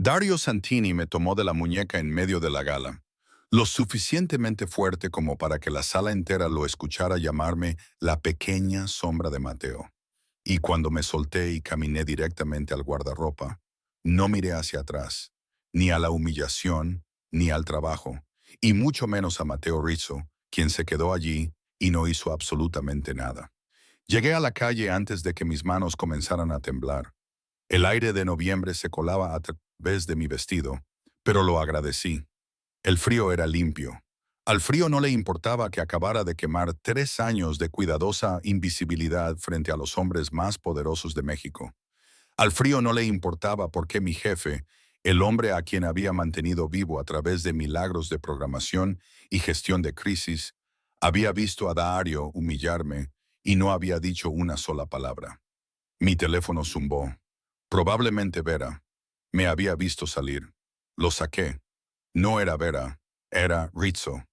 Dario Santini me tomó de la muñeca en medio de la gala, lo suficientemente fuerte como para que la sala entera lo escuchara llamarme la pequeña sombra de Mateo. Y cuando me solté y caminé directamente al guardarropa, no miré hacia atrás, ni a la humillación, ni al trabajo, y mucho menos a Mateo Rizzo, quien se quedó allí y no hizo absolutamente nada. Llegué a la calle antes de que mis manos comenzaran a temblar. El aire de noviembre se colaba a través de mi vestido, pero lo agradecí. El frío era limpio. Al frío no le importaba que acabara de quemar 3 años de cuidadosa invisibilidad frente a los hombres más poderosos de México. Al frío no le importaba por qué mi jefe, el hombre a quien había mantenido vivo a través de milagros de programación y gestión de crisis, había visto a Dario humillarme y no había dicho una sola palabra. Mi teléfono zumbó. Probablemente Vera. Me había visto salir. Lo saqué. No era Vera, era Rizzo.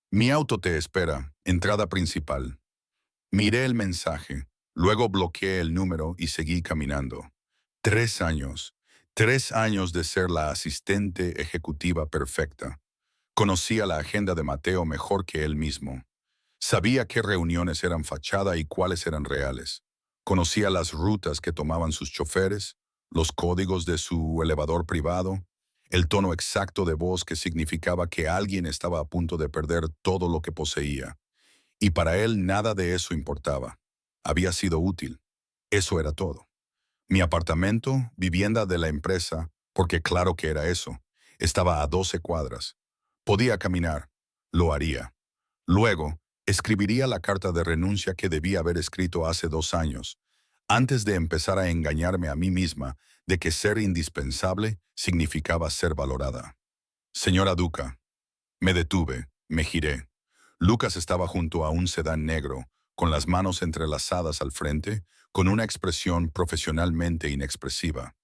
Mi auto te espera, entrada principal. Miré el mensaje, luego bloqueé el número y seguí caminando. 3 años. 3 años de ser la asistente ejecutiva perfecta. Conocía la agenda de Mateo mejor que él mismo. Sabía qué reuniones eran fachada y cuáles eran reales. Conocía las rutas que tomaban sus choferes, los códigos de su elevador privado, el tono exacto de voz que significaba que alguien estaba a punto de perder todo lo que poseía. Y para él nada de eso importaba. Había sido útil. Eso era todo. Mi apartamento, vivienda de la empresa, porque claro que era eso, estaba a 12 cuadras. Podía caminar. Lo haría. Luego, escribiría la carta de renuncia que debía haber escrito hace 2 años, antes de empezar a engañarme a mí misma de que ser indispensable significaba ser valorada. Señora Duca, me detuve, me giré. Lucas estaba junto a un sedán negro, con las manos entrelazadas al frente, con una expresión profesionalmente inexpresiva.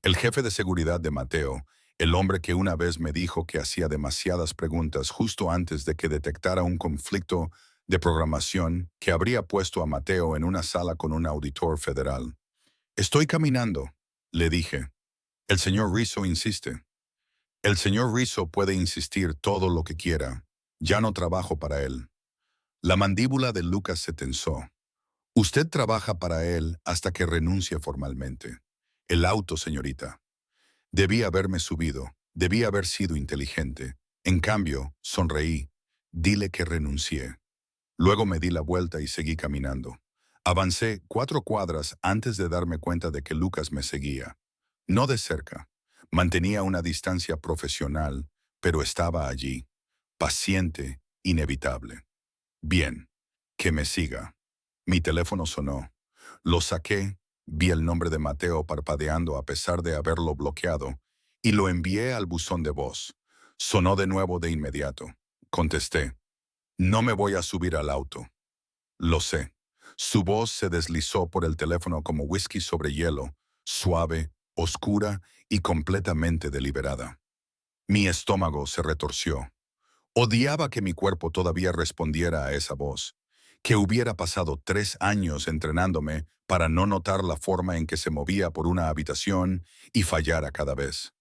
El jefe de seguridad de Mateo, el hombre que una vez me dijo que hacía demasiadas preguntas justo antes de que detectara un conflicto de programación que habría puesto a Mateo en una sala con un auditor federal. Estoy caminando, le dije. El señor Rizzo insiste. El señor Rizzo puede insistir todo lo que quiera. Ya no trabajo para él. La mandíbula de Lucas se tensó. Usted trabaja para él hasta que renuncie formalmente. El auto, señorita. Debí haberme subido, debí haber sido inteligente. En cambio, sonreí. Dile que renuncié. Luego me di la vuelta y seguí caminando. Avancé 4 cuadras antes de darme cuenta de que Lucas me seguía. No de cerca. Mantenía una distancia profesional, pero estaba allí. Paciente, inevitable. Bien. Que me siga. Mi teléfono sonó. Lo saqué, vi el nombre de Mateo parpadeando a pesar de haberlo bloqueado, y lo envié al buzón de voz. Sonó de nuevo de inmediato. Contesté. No me voy a subir al auto. Lo sé. Su voz se deslizó por el teléfono como whisky sobre hielo, suave, oscura y completamente deliberada. Mi estómago se retorció. Odiaba que mi cuerpo todavía respondiera a esa voz, que hubiera pasado 3 años entrenándome para no notar la forma en que se movía por una habitación y fallara cada vez.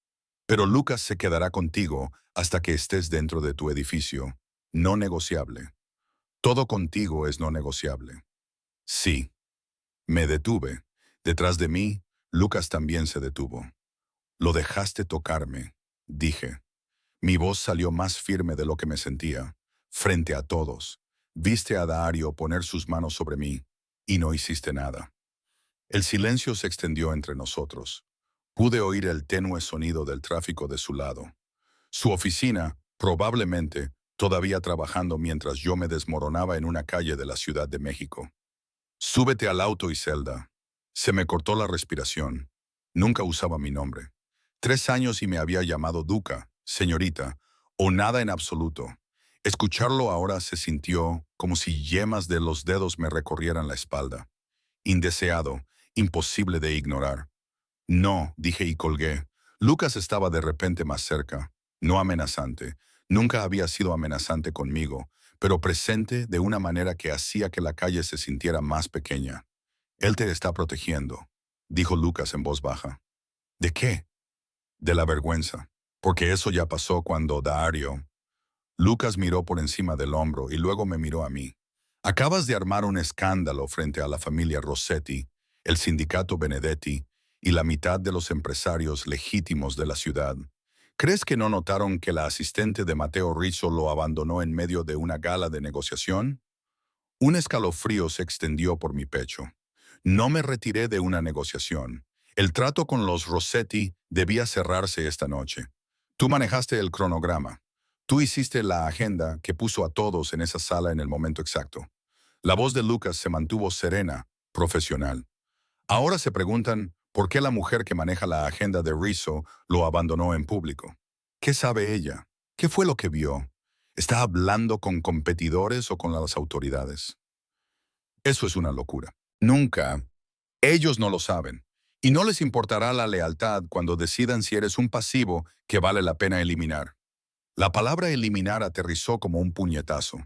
Pero Lucas se quedará contigo hasta que estés dentro de tu edificio. No negociable. Todo contigo es no negociable. Sí. Me detuve. Detrás de mí, Lucas también se detuvo. Lo dejaste tocarme, dije. Mi voz salió más firme de lo que me sentía. Frente a todos, viste a Dario poner sus manos sobre mí, y no hiciste nada. El silencio se extendió entre nosotros. Pude oír el tenue sonido del tráfico de su lado. Su oficina, probablemente, todavía trabajando mientras yo me desmoronaba en una calle de la Ciudad de México. Súbete al auto, Iselda. Se me cortó la respiración. Nunca usaba mi nombre. 3 años y me había llamado Duca, señorita, o nada en absoluto. Escucharlo ahora se sintió como si yemas de los dedos me recorrieran la espalda. Indeseado, imposible de ignorar. No, dije y colgué. Lucas estaba de repente más cerca, no amenazante. Nunca había sido amenazante conmigo, pero presente de una manera que hacía que la calle se sintiera más pequeña. Él te está protegiendo, dijo Lucas en voz baja. ¿De qué? De la vergüenza, porque eso ya pasó cuando Dario. Lucas miró por encima del hombro y luego me miró a mí. Acabas de armar un escándalo frente a la familia Rossetti, el sindicato Benedetti y la mitad de los empresarios legítimos de la ciudad. ¿Crees que no notaron que la asistente de Matteo Rizzo lo abandonó en medio de una gala de negociación? Un escalofrío se extendió por mi pecho. No me retiré de una negociación. El trato con los Rossetti debía cerrarse esta noche. Tú manejaste el cronograma. Tú hiciste la agenda que puso a todos en esa sala en el momento exacto. La voz de Lucas se mantuvo serena, profesional. Ahora se preguntan por qué la mujer que maneja la agenda de Rizzo lo abandonó en público. ¿Qué sabe ella? ¿Qué fue lo que vio? ¿Está hablando con competidores o con las autoridades? Eso es una locura. Nunca. Ellos no lo saben. Y no les importará la lealtad cuando decidan si eres un pasivo que vale la pena eliminar. La palabra eliminar aterrizó como un puñetazo.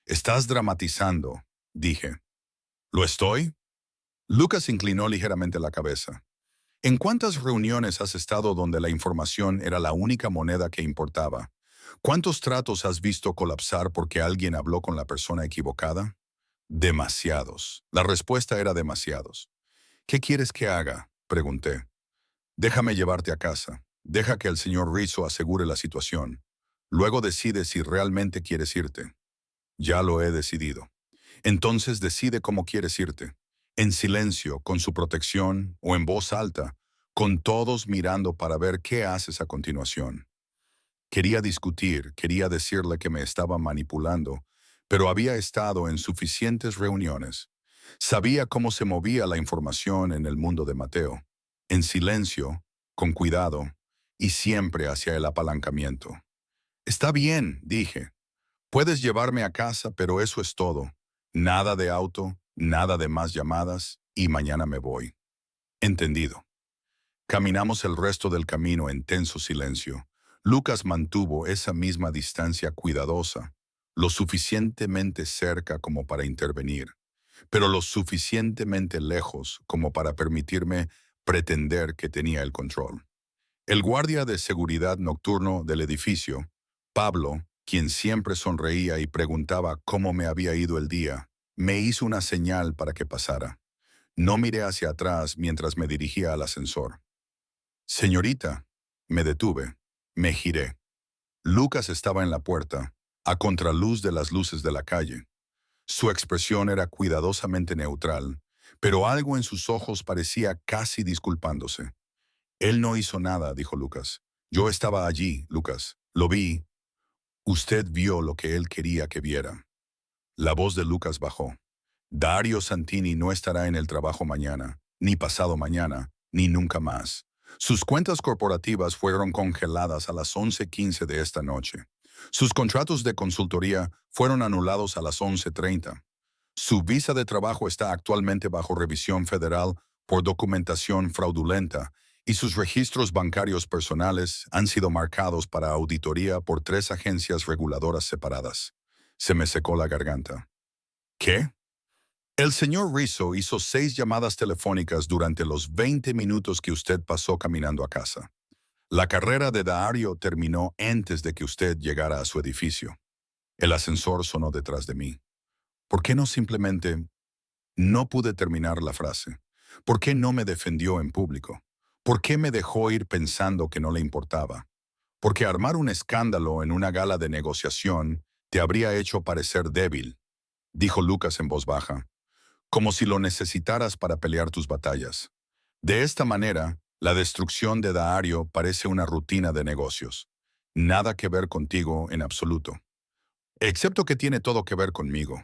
Estás dramatizando, dije. ¿Lo estoy? Lucas inclinó ligeramente la cabeza. ¿En cuántas reuniones has estado donde la información era la única moneda que importaba? ¿Cuántos tratos has visto colapsar porque alguien habló con la persona equivocada? Demasiados. La respuesta era demasiados. ¿Qué quieres que haga?, pregunté. Déjame llevarte a casa. Deja que el señor Rizzo asegure la situación. Luego decide si realmente quieres irte. Ya lo he decidido. Entonces decide cómo quieres irte. En silencio, con su protección, o en voz alta, con todos mirando para ver qué haces a continuación. Quería discutir, quería decirle que me estaba manipulando, pero había estado en suficientes reuniones. Sabía cómo se movía la información en el mundo de Mateo. En silencio, con cuidado, y siempre hacia el apalancamiento. Está bien, dije. Puedes llevarme a casa, pero eso es todo. Nada de auto, nada de más llamadas, y mañana me voy. Entendido. Caminamos el resto del camino en tenso silencio. Lucas mantuvo esa misma distancia cuidadosa, lo suficientemente cerca como para intervenir, pero lo suficientemente lejos como para permitirme pretender que tenía el control. El guardia de seguridad nocturno del edificio, Pablo, quien siempre sonreía y preguntaba cómo me había ido el día, me hizo una señal para que pasara. No miré hacia atrás mientras me dirigía al ascensor. Señorita, me detuve, me giré. Lucas estaba en la puerta, a contraluz de las luces de la calle. Su expresión era cuidadosamente neutral, pero algo en sus ojos parecía casi disculpándose. Él no hizo nada, dijo Lucas. Yo estaba allí, Lucas. Lo vi. Usted vio lo que él quería que viera. La voz de Lucas bajó. Dario Santini no estará en el trabajo mañana, ni pasado mañana, ni nunca más. Sus cuentas corporativas fueron congeladas a las 11:15 de esta noche. Sus contratos de consultoría fueron anulados a las 11:30. Su visa de trabajo está actualmente bajo revisión federal por documentación fraudulenta y sus registros bancarios personales han sido marcados para auditoría por 3 agencias reguladoras separadas. Se me secó la garganta. ¿Qué? El señor Rizzo hizo 6 llamadas telefónicas durante los 20 minutos que usted pasó caminando a casa. La carrera de Dario terminó antes de que usted llegara a su edificio. El ascensor sonó detrás de mí. ¿Por qué no simplemente... No pude terminar la frase. ¿Por qué no me defendió en público? ¿Por qué me dejó ir pensando que no le importaba? Porque armar un escándalo en una gala de negociación te habría hecho parecer débil, dijo Lucas en voz baja, como si lo necesitaras para pelear tus batallas. De esta manera, la destrucción de Dario parece una rutina de negocios. Nada que ver contigo en absoluto. Excepto que tiene todo que ver conmigo.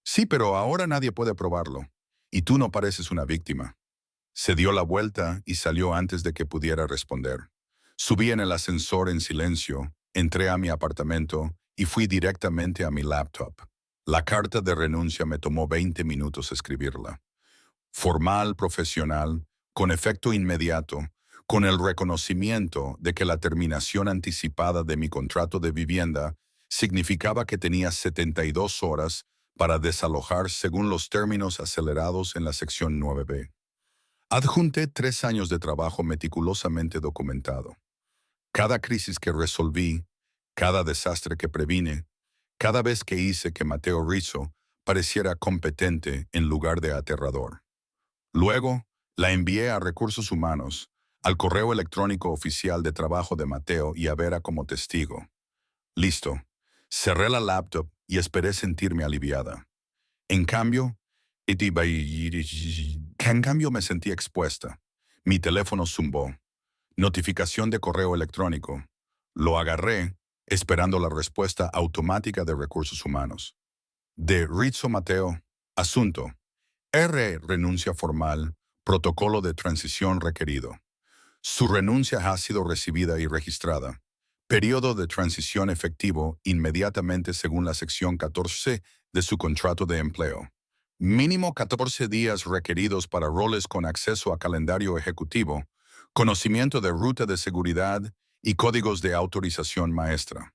Sí, pero ahora nadie puede probarlo. Y tú no pareces una víctima. Se dio la vuelta y salió antes de que pudiera responder. Subí en el ascensor en silencio, entré a mi apartamento y fui directamente a mi laptop. La carta de renuncia me tomó 20 minutos escribirla. Formal, profesional, con efecto inmediato, con el reconocimiento de que la terminación anticipada de mi contrato de vivienda significaba que tenía 72 horas para desalojar según los términos acelerados en la sección 9B. Adjunté 3 años de trabajo meticulosamente documentado. Cada crisis que resolví, cada desastre que previne, cada vez que hice que Mateo Rizzo pareciera competente en lugar de aterrador. Luego, la envié a Recursos Humanos, al correo electrónico oficial de trabajo de Mateo y a Vera como testigo. Listo. Cerré la laptop y esperé sentirme aliviada. En cambio, me sentí expuesta. Mi teléfono zumbó. Notificación de correo electrónico. Lo agarré, esperando la respuesta automática de Recursos Humanos. De Rizzo Mateo. Asunto. Renuncia formal. Protocolo de transición requerido. Su renuncia ha sido recibida y registrada. Periodo de transición efectivo inmediatamente según la sección 14 de su contrato de empleo. Mínimo 14 días requeridos para roles con acceso a calendario ejecutivo, conocimiento de ruta de seguridad y códigos de autorización maestra.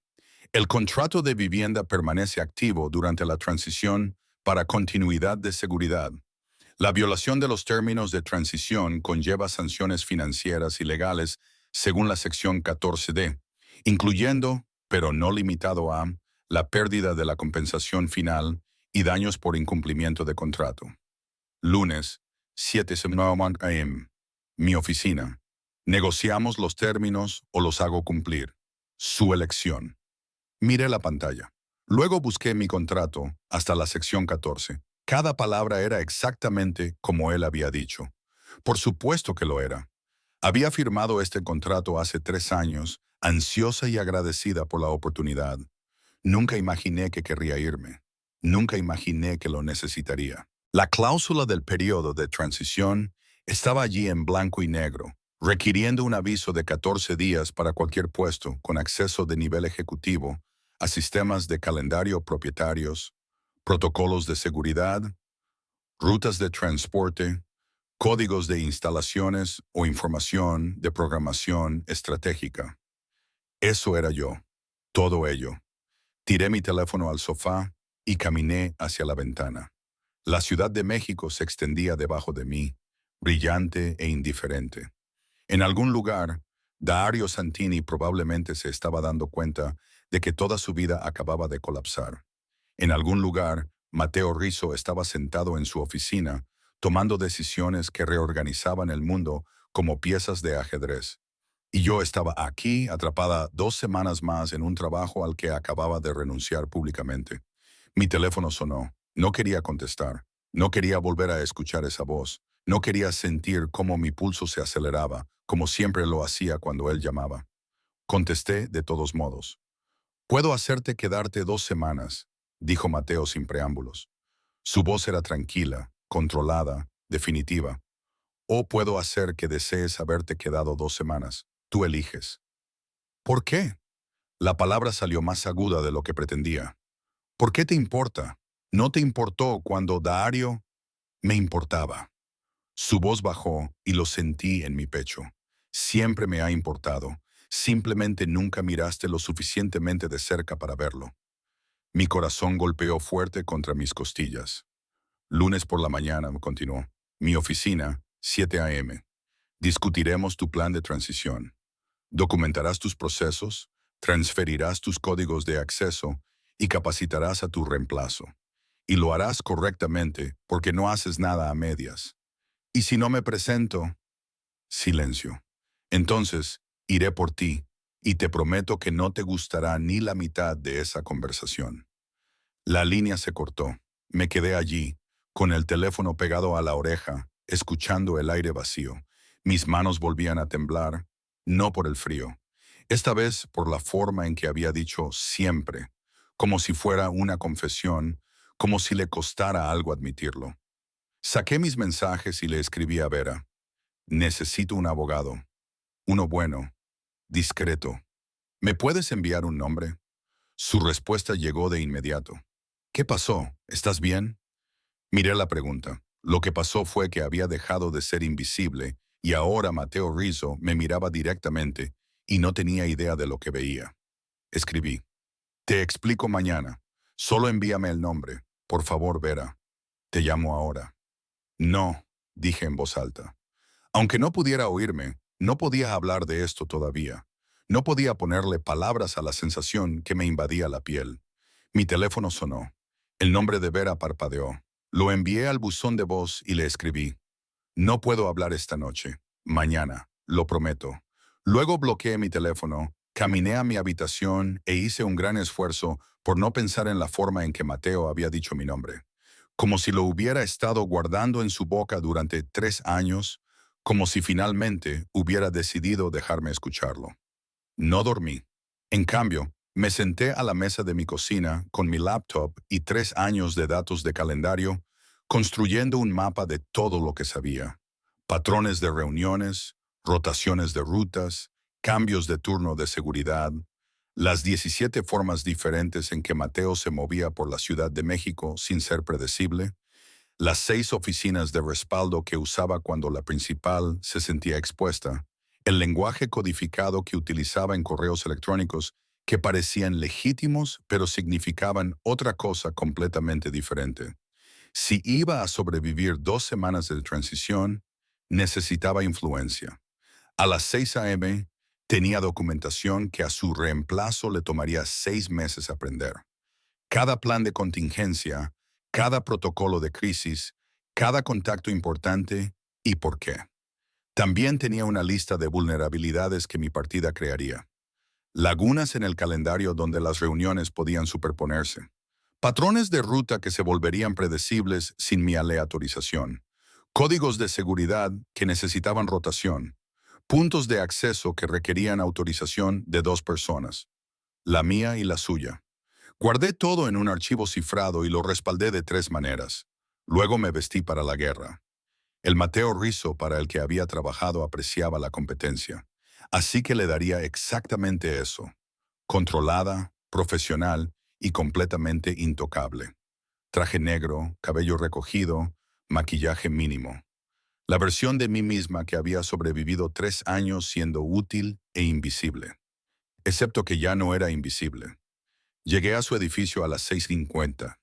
El contrato de vivienda permanece activo durante la transición para continuidad de seguridad. La violación de los términos de transición conlleva sanciones financieras y legales según la sección 14D, incluyendo, pero no limitado a, la pérdida de la compensación final y daños por incumplimiento de contrato. Lunes, 7:09 a.m. Mi oficina. Negociamos los términos o los hago cumplir. Su elección. Miré la pantalla. Luego busqué mi contrato hasta la sección 14. Cada palabra era exactamente como él había dicho. Por supuesto que lo era. Había firmado este contrato hace 3 años, ansiosa y agradecida por la oportunidad. Nunca imaginé que querría irme. Nunca imaginé que lo necesitaría. La cláusula del periodo de transición estaba allí en blanco y negro, requiriendo un aviso de 14 días para cualquier puesto con acceso de nivel ejecutivo a sistemas de calendario propietarios, protocolos de seguridad, rutas de transporte, códigos de instalaciones o información de programación estratégica. Eso era yo, todo ello. Tiré mi teléfono al sofá y caminé hacia la ventana. La Ciudad de México se extendía debajo de mí, brillante e indiferente. En algún lugar, Dario Santini probablemente se estaba dando cuenta de que toda su vida acababa de colapsar. En algún lugar, Mateo Rizzo estaba sentado en su oficina, tomando decisiones que reorganizaban el mundo como piezas de ajedrez. Y yo estaba aquí, atrapada 2 semanas más en un trabajo al que acababa de renunciar públicamente. Mi teléfono sonó. No quería contestar. No quería volver a escuchar esa voz. No quería sentir cómo mi pulso se aceleraba, como siempre lo hacía cuando él llamaba. Contesté de todos modos. «Puedo hacerte quedarte 2 semanas», dijo Mateo sin preámbulos. Su voz era tranquila, controlada, definitiva. «O puedo hacer que desees haberte quedado 2 semanas. Tú eliges». «¿Por qué?» La palabra salió más aguda de lo que pretendía. «¿Por qué te importa? ¿No te importó cuando Dario...?» «Me importaba». Su voz bajó y lo sentí en mi pecho. «Siempre me ha importado. Simplemente nunca miraste lo suficientemente de cerca para verlo». Mi corazón golpeó fuerte contra mis costillas. Lunes por la mañana, continuó. Mi oficina, 7 a.m. Discutiremos tu plan de transición. Documentarás tus procesos, transferirás tus códigos de acceso y capacitarás a tu reemplazo. Y lo harás correctamente porque no haces nada a medias. Y si no me presento, silencio. Entonces, iré por ti y te prometo que no te gustará ni la mitad de esa conversación. La línea se cortó. Me quedé allí, con el teléfono pegado a la oreja, escuchando el aire vacío. Mis manos volvían a temblar, no por el frío. Esta vez por la forma en que había dicho siempre, como si fuera una confesión, como si le costara algo admitirlo. Saqué mis mensajes y le escribí a Vera. Necesito un abogado. Uno bueno, discreto. ¿Me puedes enviar un nombre? Su respuesta llegó de inmediato. ¿Qué pasó? ¿Estás bien? Miré la pregunta. Lo que pasó fue que había dejado de ser invisible y ahora Mateo Rizzo me miraba directamente y no tenía idea de lo que veía. Escribí. Te explico mañana. Solo envíame el nombre. Por favor, Vera. Te llamo ahora. No, dije en voz alta. Aunque no pudiera oírme, no podía hablar de esto todavía. No podía ponerle palabras a la sensación que me invadía la piel. Mi teléfono sonó. El nombre de Vera parpadeó. Lo envié al buzón de voz y le escribí: no puedo hablar esta noche. Mañana, lo prometo. Luego bloqueé mi teléfono, caminé a mi habitación e hice un gran esfuerzo por no pensar en la forma en que Mateo había dicho mi nombre. Como si lo hubiera estado guardando en su boca durante 3 años, como si finalmente hubiera decidido dejarme escucharlo. No dormí. En cambio, me senté a la mesa de mi cocina con mi laptop y 3 años de datos de calendario, construyendo un mapa de todo lo que sabía. Patrones de reuniones, rotaciones de rutas, cambios de turno de seguridad, las 17 formas diferentes en que Mateo se movía por la Ciudad de México sin ser predecible, las 6 oficinas de respaldo que usaba cuando la principal se sentía expuesta, el lenguaje codificado que utilizaba en correos electrónicos que parecían legítimos pero significaban otra cosa completamente diferente. Si iba a sobrevivir 2 semanas de transición, necesitaba influencia. A las 6 a.m. tenía documentación que a su reemplazo le tomaría 6 meses aprender. Cada plan de contingencia, cada protocolo de crisis, cada contacto importante y por qué. También tenía una lista de vulnerabilidades que mi partida crearía. Lagunas en el calendario donde las reuniones podían superponerse. Patrones de ruta que se volverían predecibles sin mi aleatorización. Códigos de seguridad que necesitaban rotación. Puntos de acceso que requerían autorización de 2 personas, la mía y la suya. Guardé todo en un archivo cifrado y lo respaldé de 3 maneras. Luego me vestí para la guerra. El Mateo Rizzo para el que había trabajado apreciaba la competencia, así que le daría exactamente eso: controlada, profesional y completamente intocable. Traje negro, cabello recogido, maquillaje mínimo. La versión de mí misma que había sobrevivido 3 años siendo útil e invisible. Excepto que ya no era invisible. Llegué a su edificio a las 6:50.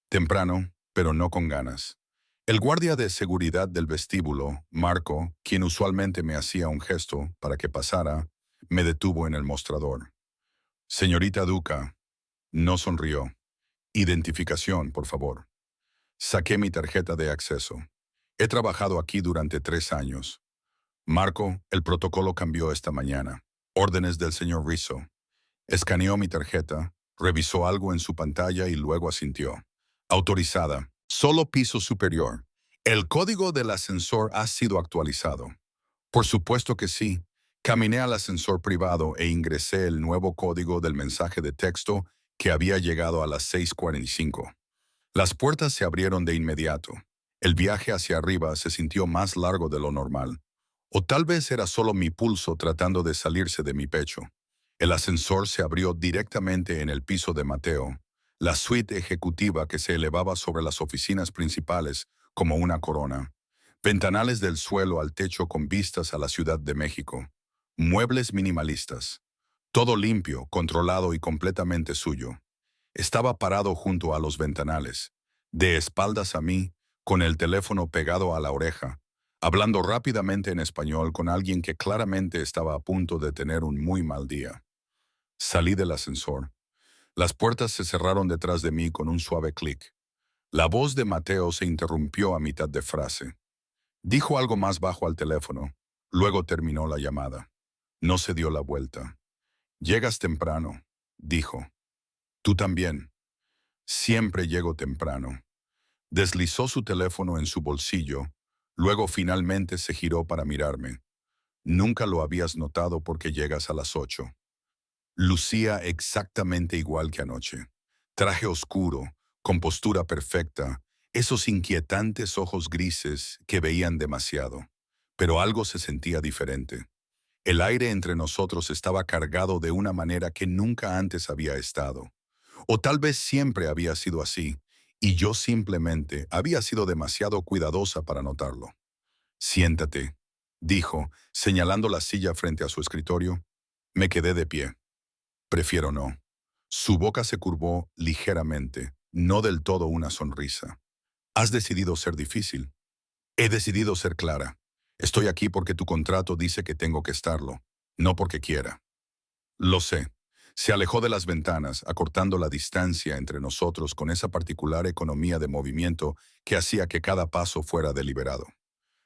Temprano, pero no con ganas. El guardia de seguridad del vestíbulo, Marco, quien usualmente me hacía un gesto para que pasara, me detuvo en el mostrador. Señorita Duca, no sonrió. Identificación, por favor. Saqué mi tarjeta de acceso. He trabajado aquí durante 3 años. Marco, el protocolo cambió esta mañana. Órdenes del señor Rizzo. Escaneó mi tarjeta, revisó algo en su pantalla y luego asintió. Autorizada. Solo piso superior. ¿El código del ascensor ha sido actualizado? Por supuesto que sí. Caminé al ascensor privado e ingresé el nuevo código del mensaje de texto que había llegado a las 6:45. Las puertas se abrieron de inmediato. El viaje hacia arriba se sintió más largo de lo normal. O tal vez era solo mi pulso tratando de salirse de mi pecho. El ascensor se abrió directamente en el piso de Mateo, la suite ejecutiva que se elevaba sobre las oficinas principales como una corona. Ventanales del suelo al techo con vistas a la Ciudad de México. Muebles minimalistas. Todo limpio, controlado y completamente suyo. Estaba parado junto a los ventanales, de espaldas a mí, con el teléfono pegado a la oreja, hablando rápidamente en español con alguien que claramente estaba a punto de tener un muy mal día. Salí del ascensor. Las puertas se cerraron detrás de mí con un suave clic. La voz de Mateo se interrumpió a mitad de frase. Dijo algo más bajo al teléfono. Luego terminó la llamada. No se dio la vuelta. Llegas temprano, dijo. Tú también. Siempre llego temprano. Deslizó su teléfono en su bolsillo. Luego finalmente se giró para mirarme. Nunca lo habías notado porque llegas a las 8. Lucía exactamente igual que anoche. Traje oscuro, con postura perfecta, esos inquietantes ojos grises que veían demasiado. Pero algo se sentía diferente. El aire entre nosotros estaba cargado de una manera que nunca antes había estado. O tal vez siempre había sido así, y yo simplemente había sido demasiado cuidadosa para notarlo. Siéntate, dijo, señalando la silla frente a su escritorio. Me quedé de pie. Prefiero no. Su boca se curvó ligeramente, no del todo una sonrisa. Has decidido ser difícil. He decidido ser clara. Estoy aquí porque tu contrato dice que tengo que estarlo, no porque quiera. Lo sé. Se alejó de las ventanas, acortando la distancia entre nosotros con esa particular economía de movimiento que hacía que cada paso fuera deliberado.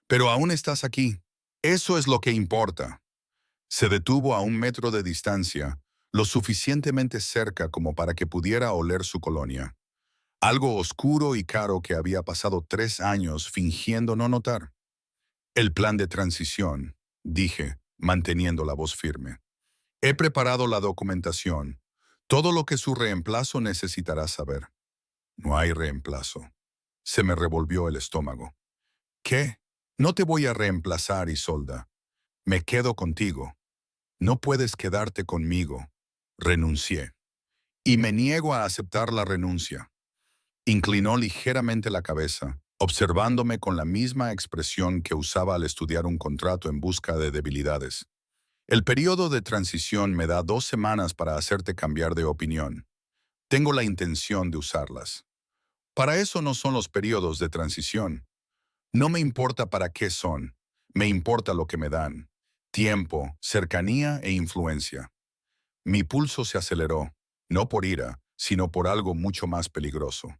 Pero aún estás aquí. Eso es lo que importa. Se detuvo a 1 metro de distancia, lo suficientemente cerca como para que pudiera oler su colonia. Algo oscuro y caro que había pasado 3 años fingiendo no notar. El plan de transición, dije, manteniendo la voz firme. He preparado la documentación. Todo lo que su reemplazo necesitará saber. No hay reemplazo. Se me revolvió el estómago. ¿Qué? No te voy a reemplazar, Isolda. Me quedo contigo. No puedes quedarte conmigo. Renuncié. Y me niego a aceptar la renuncia. Inclinó ligeramente la cabeza, observándome con la misma expresión que usaba al estudiar un contrato en busca de debilidades. El periodo de transición me da 2 semanas para hacerte cambiar de opinión. Tengo la intención de usarlas. Para eso no son los periodos de transición. No me importa para qué son. Me importa lo que me dan. Tiempo, cercanía e influencia. Mi pulso se aceleró, no por ira, sino por algo mucho más peligroso.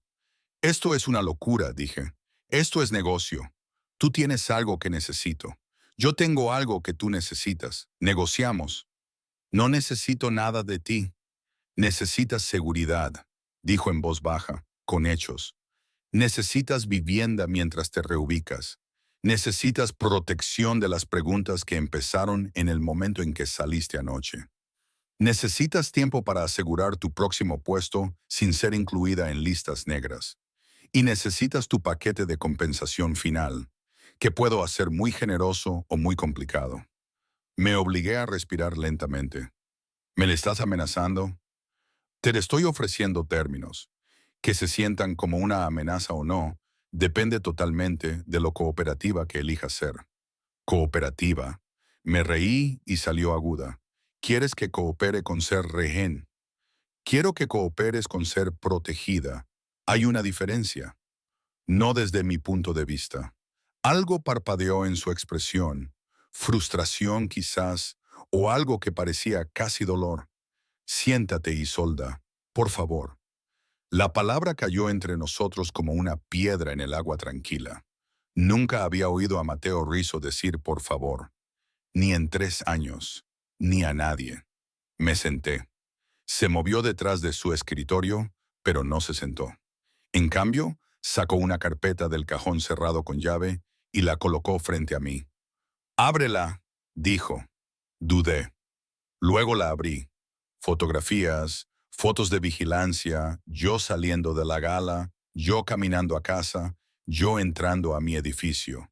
Esto es una locura, dije. Esto es negocio. Tú tienes algo que necesito. Yo tengo algo que tú necesitas. Negociamos. No necesito nada de ti. Necesitas seguridad, dijo en voz baja, con hechos. Necesitas vivienda mientras te reubicas. Necesitas protección de las preguntas que empezaron en el momento en que saliste anoche. Necesitas tiempo para asegurar tu próximo puesto sin ser incluida en listas negras. Y necesitas tu paquete de compensación final, que puedo hacer muy generoso o muy complicado. Me obligué a respirar lentamente. ¿Me le estás amenazando? Te le estoy ofreciendo términos. Que se sientan como una amenaza o no, depende totalmente de lo cooperativa que elijas ser. Cooperativa. Me reí y salió aguda. ¿Quieres que coopere con ser rehén? Quiero que cooperes con ser protegida. Hay una diferencia. No desde mi punto de vista. Algo parpadeó en su expresión, frustración quizás, o algo que parecía casi dolor. Siéntate, Isolda, por favor. La palabra cayó entre nosotros como una piedra en el agua tranquila. Nunca había oído a Mateo Rizzo decir por favor, ni en 3 años, ni a nadie. Me senté. Se movió detrás de su escritorio, pero no se sentó. En cambio, sacó una carpeta del cajón cerrado con llave y la colocó frente a mí. «Ábrela», dijo. Dudé. Luego la abrí. Fotografías, fotos de vigilancia, yo saliendo de la gala, yo caminando a casa, yo entrando a mi edificio.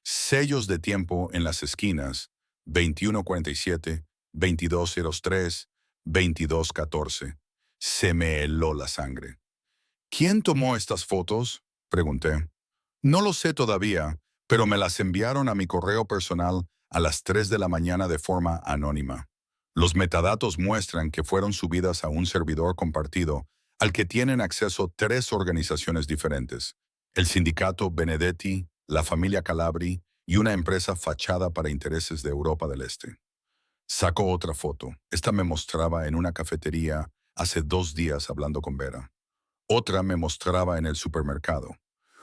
Sellos de tiempo en las esquinas, 21:47, 22:03, 22:14. Se me heló la sangre. ¿Quién tomó estas fotos?, pregunté. No lo sé todavía, pero me las enviaron a mi correo personal a las 3 de la mañana de forma anónima. Los metadatos muestran que fueron subidas a un servidor compartido al que tienen acceso 3 organizaciones diferentes: el sindicato Benedetti, la familia Calabri y una empresa fachada para intereses de Europa del Este. Sacó otra foto. Esta me mostraba en una cafetería hace 2 días hablando con Vera. Otra me mostraba en el supermercado.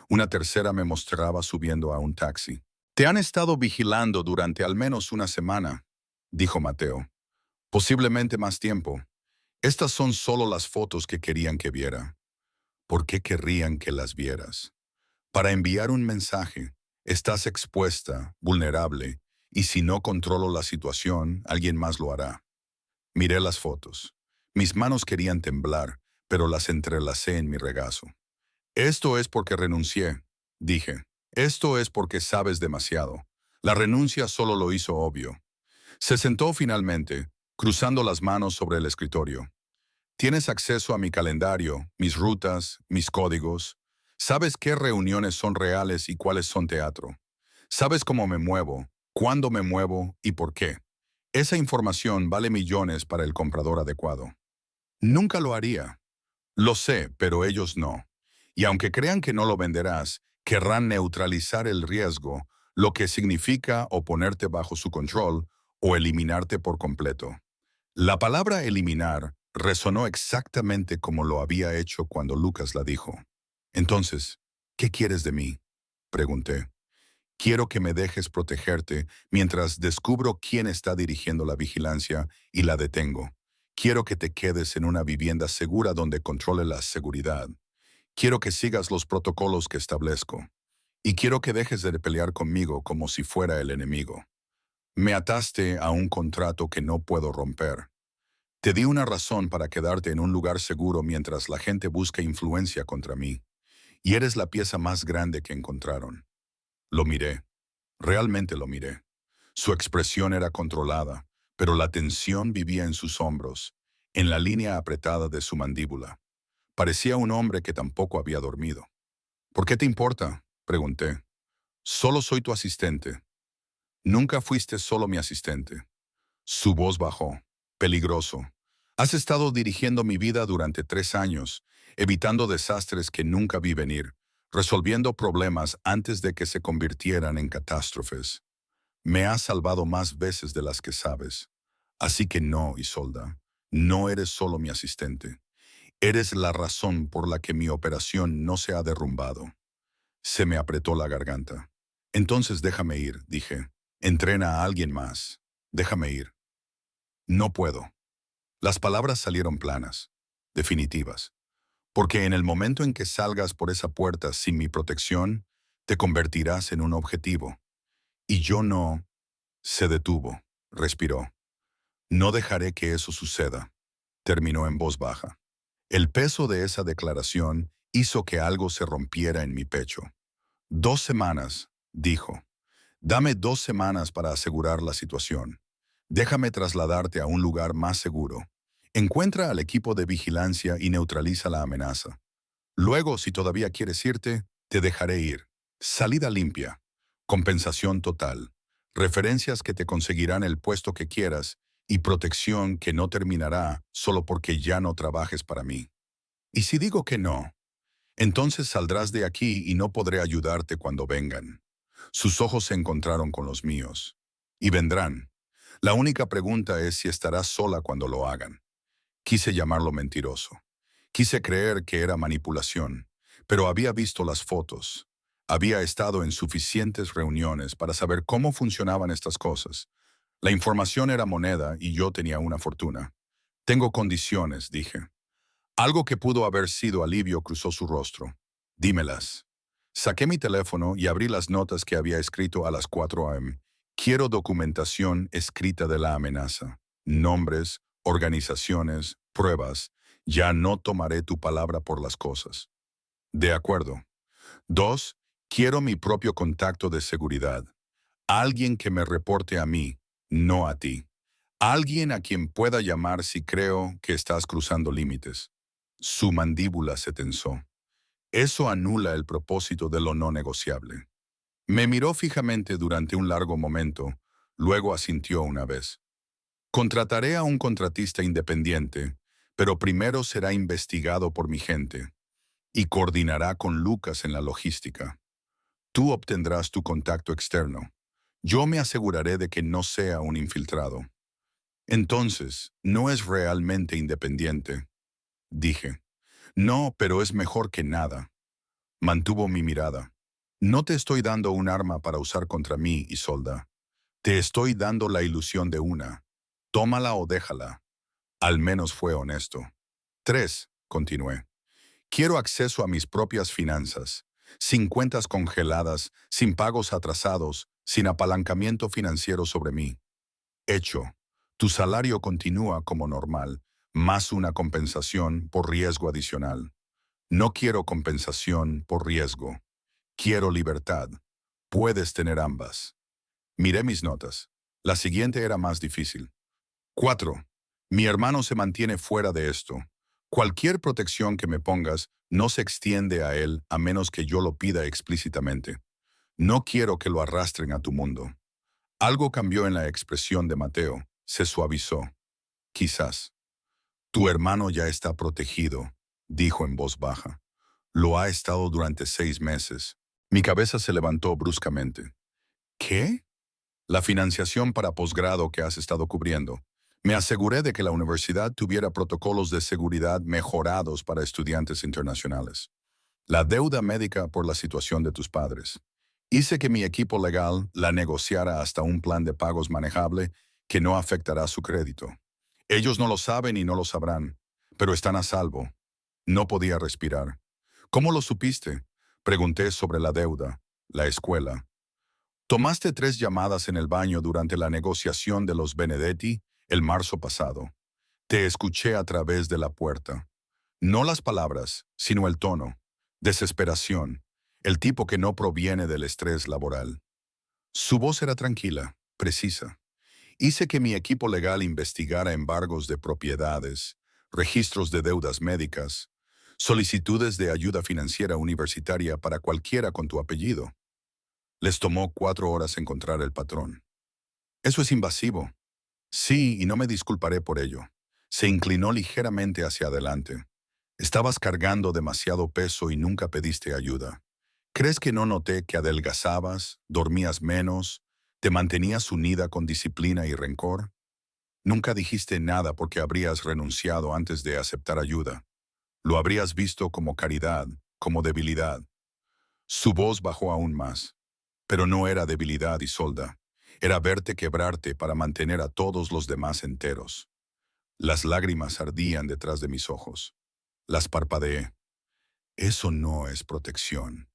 Una tercera me mostraba subiendo a un taxi. «Te han estado vigilando durante al menos una semana», dijo Mateo. «Posiblemente más tiempo. Estas son solo las fotos que querían que viera». «¿Por qué querrían que las vieras?» «Para enviar un mensaje. Estás expuesta, vulnerable, y si no controlo la situación, alguien más lo hará». Miré las fotos. Mis manos querían temblar, pero las entrelacé en mi regazo. «Esto es porque renuncié», dije. «Esto es porque sabes demasiado. La renuncia solo lo hizo obvio». Se sentó finalmente, cruzando las manos sobre el escritorio. «Tienes acceso a mi calendario, mis rutas, mis códigos. Sabes qué reuniones son reales y cuáles son teatro. Sabes cómo me muevo, cuándo me muevo y por qué. Esa información vale millones para el comprador adecuado». «Nunca lo haría». «Lo sé, pero ellos no. Y aunque crean que no lo venderás, querrán neutralizar el riesgo, lo que significa o ponerte bajo su control o eliminarte por completo. La palabra eliminar resonó exactamente como lo había hecho cuando Lucas la dijo. Entonces, ¿qué quieres de mí? Pregunté. Quiero que me dejes protegerte mientras descubro quién está dirigiendo la vigilancia y la detengo. Quiero que te quedes en una vivienda segura donde controle la seguridad. Quiero que sigas los protocolos que establezco. Y quiero que dejes de pelear conmigo como si fuera el enemigo. Me ataste a un contrato que no puedo romper. Te di una razón para quedarte en un lugar seguro mientras la gente busca influencia contra mí. Y eres la pieza más grande que encontraron. Lo miré. Realmente lo miré. Su expresión era controlada, pero la tensión vivía en sus hombros, en la línea apretada de su mandíbula. Parecía un hombre que tampoco había dormido. ¿Por qué te importa? Pregunté. Solo soy tu asistente. Nunca fuiste solo mi asistente. Su voz bajó. Peligroso. Has estado dirigiendo mi vida durante 3 años, evitando desastres que nunca vi venir, resolviendo problemas antes de que se convirtieran en catástrofes. Me has salvado más veces de las que sabes. Así que no, Isolda, no eres solo mi asistente. Eres la razón por la que mi operación no se ha derrumbado. Se me apretó la garganta. Entonces déjame ir, dije. Entrena a alguien más. Déjame ir. No puedo. Las palabras salieron planas, definitivas. Porque en el momento en que salgas por esa puerta sin mi protección, te convertirás en un objetivo. Y yo no. Se detuvo, respiró. No dejaré que eso suceda, terminó en voz baja. El peso de esa declaración hizo que algo se rompiera en mi pecho. 2 semanas, dijo. Dame 2 semanas para asegurar la situación. Déjame trasladarte a un lugar más seguro. Encuentra al equipo de vigilancia y neutraliza la amenaza. Luego, si todavía quieres irte, te dejaré ir. Salida limpia. Compensación total. Referencias que te conseguirán el puesto que quieras y protección que no terminará solo porque ya no trabajes para mí. Y si digo que no, entonces saldrás de aquí y no podré ayudarte cuando vengan. Sus ojos se encontraron con los míos. Y vendrán. La única pregunta es si estarás sola cuando lo hagan. Quise llamarlo mentiroso. Quise creer que era manipulación, pero había visto las fotos. Había estado en suficientes reuniones para saber cómo funcionaban estas cosas. La información era moneda y yo tenía una fortuna. Tengo condiciones, dije. Algo que pudo haber sido alivio cruzó su rostro. Dímelas. Saqué mi teléfono y abrí las notas que había escrito a las 4 a.m. Quiero documentación escrita de la amenaza. Nombres, organizaciones, pruebas. Ya no tomaré tu palabra por las cosas. De acuerdo. 2. Quiero mi propio contacto de seguridad. Alguien que me reporte a mí, no a ti. Alguien a quien pueda llamar si creo que estás cruzando límites. Su mandíbula se tensó. Eso anula el propósito de lo no negociable. Me miró fijamente durante un largo momento, luego asintió una vez. Contrataré a un contratista independiente, pero primero será investigado por mi gente y coordinará con Lucas en la logística. Tú obtendrás tu contacto externo. Yo me aseguraré de que no sea un infiltrado. Entonces, no es realmente independiente, dije. No, pero es mejor que nada. Mantuvo mi mirada. No te estoy dando un arma para usar contra mí, Isolda. Te estoy dando la ilusión de una. Tómala o déjala. Al menos fue honesto. 3. Continué. Quiero acceso a mis propias finanzas, sin cuentas congeladas, sin pagos atrasados, sin apalancamiento financiero sobre mí. Hecho. Tu salario continúa como normal, más una compensación por riesgo adicional. No quiero compensación por riesgo. Quiero libertad. Puedes tener ambas. Miré mis notas. La siguiente era más difícil. 4. Mi hermano se mantiene fuera de esto. Cualquier protección que me pongas no se extiende a él a menos que yo lo pida explícitamente. No quiero que lo arrastren a tu mundo. Algo cambió en la expresión de Mateo. Se suavizó. Quizás. Tu hermano ya está protegido, dijo en voz baja. Lo ha estado durante 6 meses. Mi cabeza se levantó bruscamente. ¿Qué? La financiación para posgrado que has estado cubriendo. Me aseguré de que la universidad tuviera protocolos de seguridad mejorados para estudiantes internacionales. La deuda médica por la situación de tus padres. Hice que mi equipo legal la negociara hasta un plan de pagos manejable que no afectará su crédito. Ellos no lo saben y no lo sabrán, pero están a salvo. No podía respirar. ¿Cómo lo supiste? Pregunté sobre la deuda, la escuela. Tomaste 3 llamadas en el baño durante la negociación de los Benedetti el marzo pasado. Te escuché a través de la puerta. No las palabras, sino el tono. Desesperación. El tipo que no proviene del estrés laboral. Su voz era tranquila, precisa. Hice que mi equipo legal investigara embargos de propiedades, registros de deudas médicas, solicitudes de ayuda financiera universitaria para cualquiera con tu apellido. Les tomó 4 horas encontrar el patrón. Eso es invasivo. Sí, y no me disculparé por ello. Se inclinó ligeramente hacia adelante. Estabas cargando demasiado peso y nunca pediste ayuda. ¿Crees que no noté que adelgazabas, dormías menos, te mantenías unida con disciplina y rencor? Nunca dijiste nada porque habrías renunciado antes de aceptar ayuda. Lo habrías visto como caridad, como debilidad. Su voz bajó aún más. Pero no era debilidad, Isolda. Era verte quebrarte para mantener a todos los demás enteros. Las lágrimas ardían detrás de mis ojos. Las parpadeé. Eso no es protección,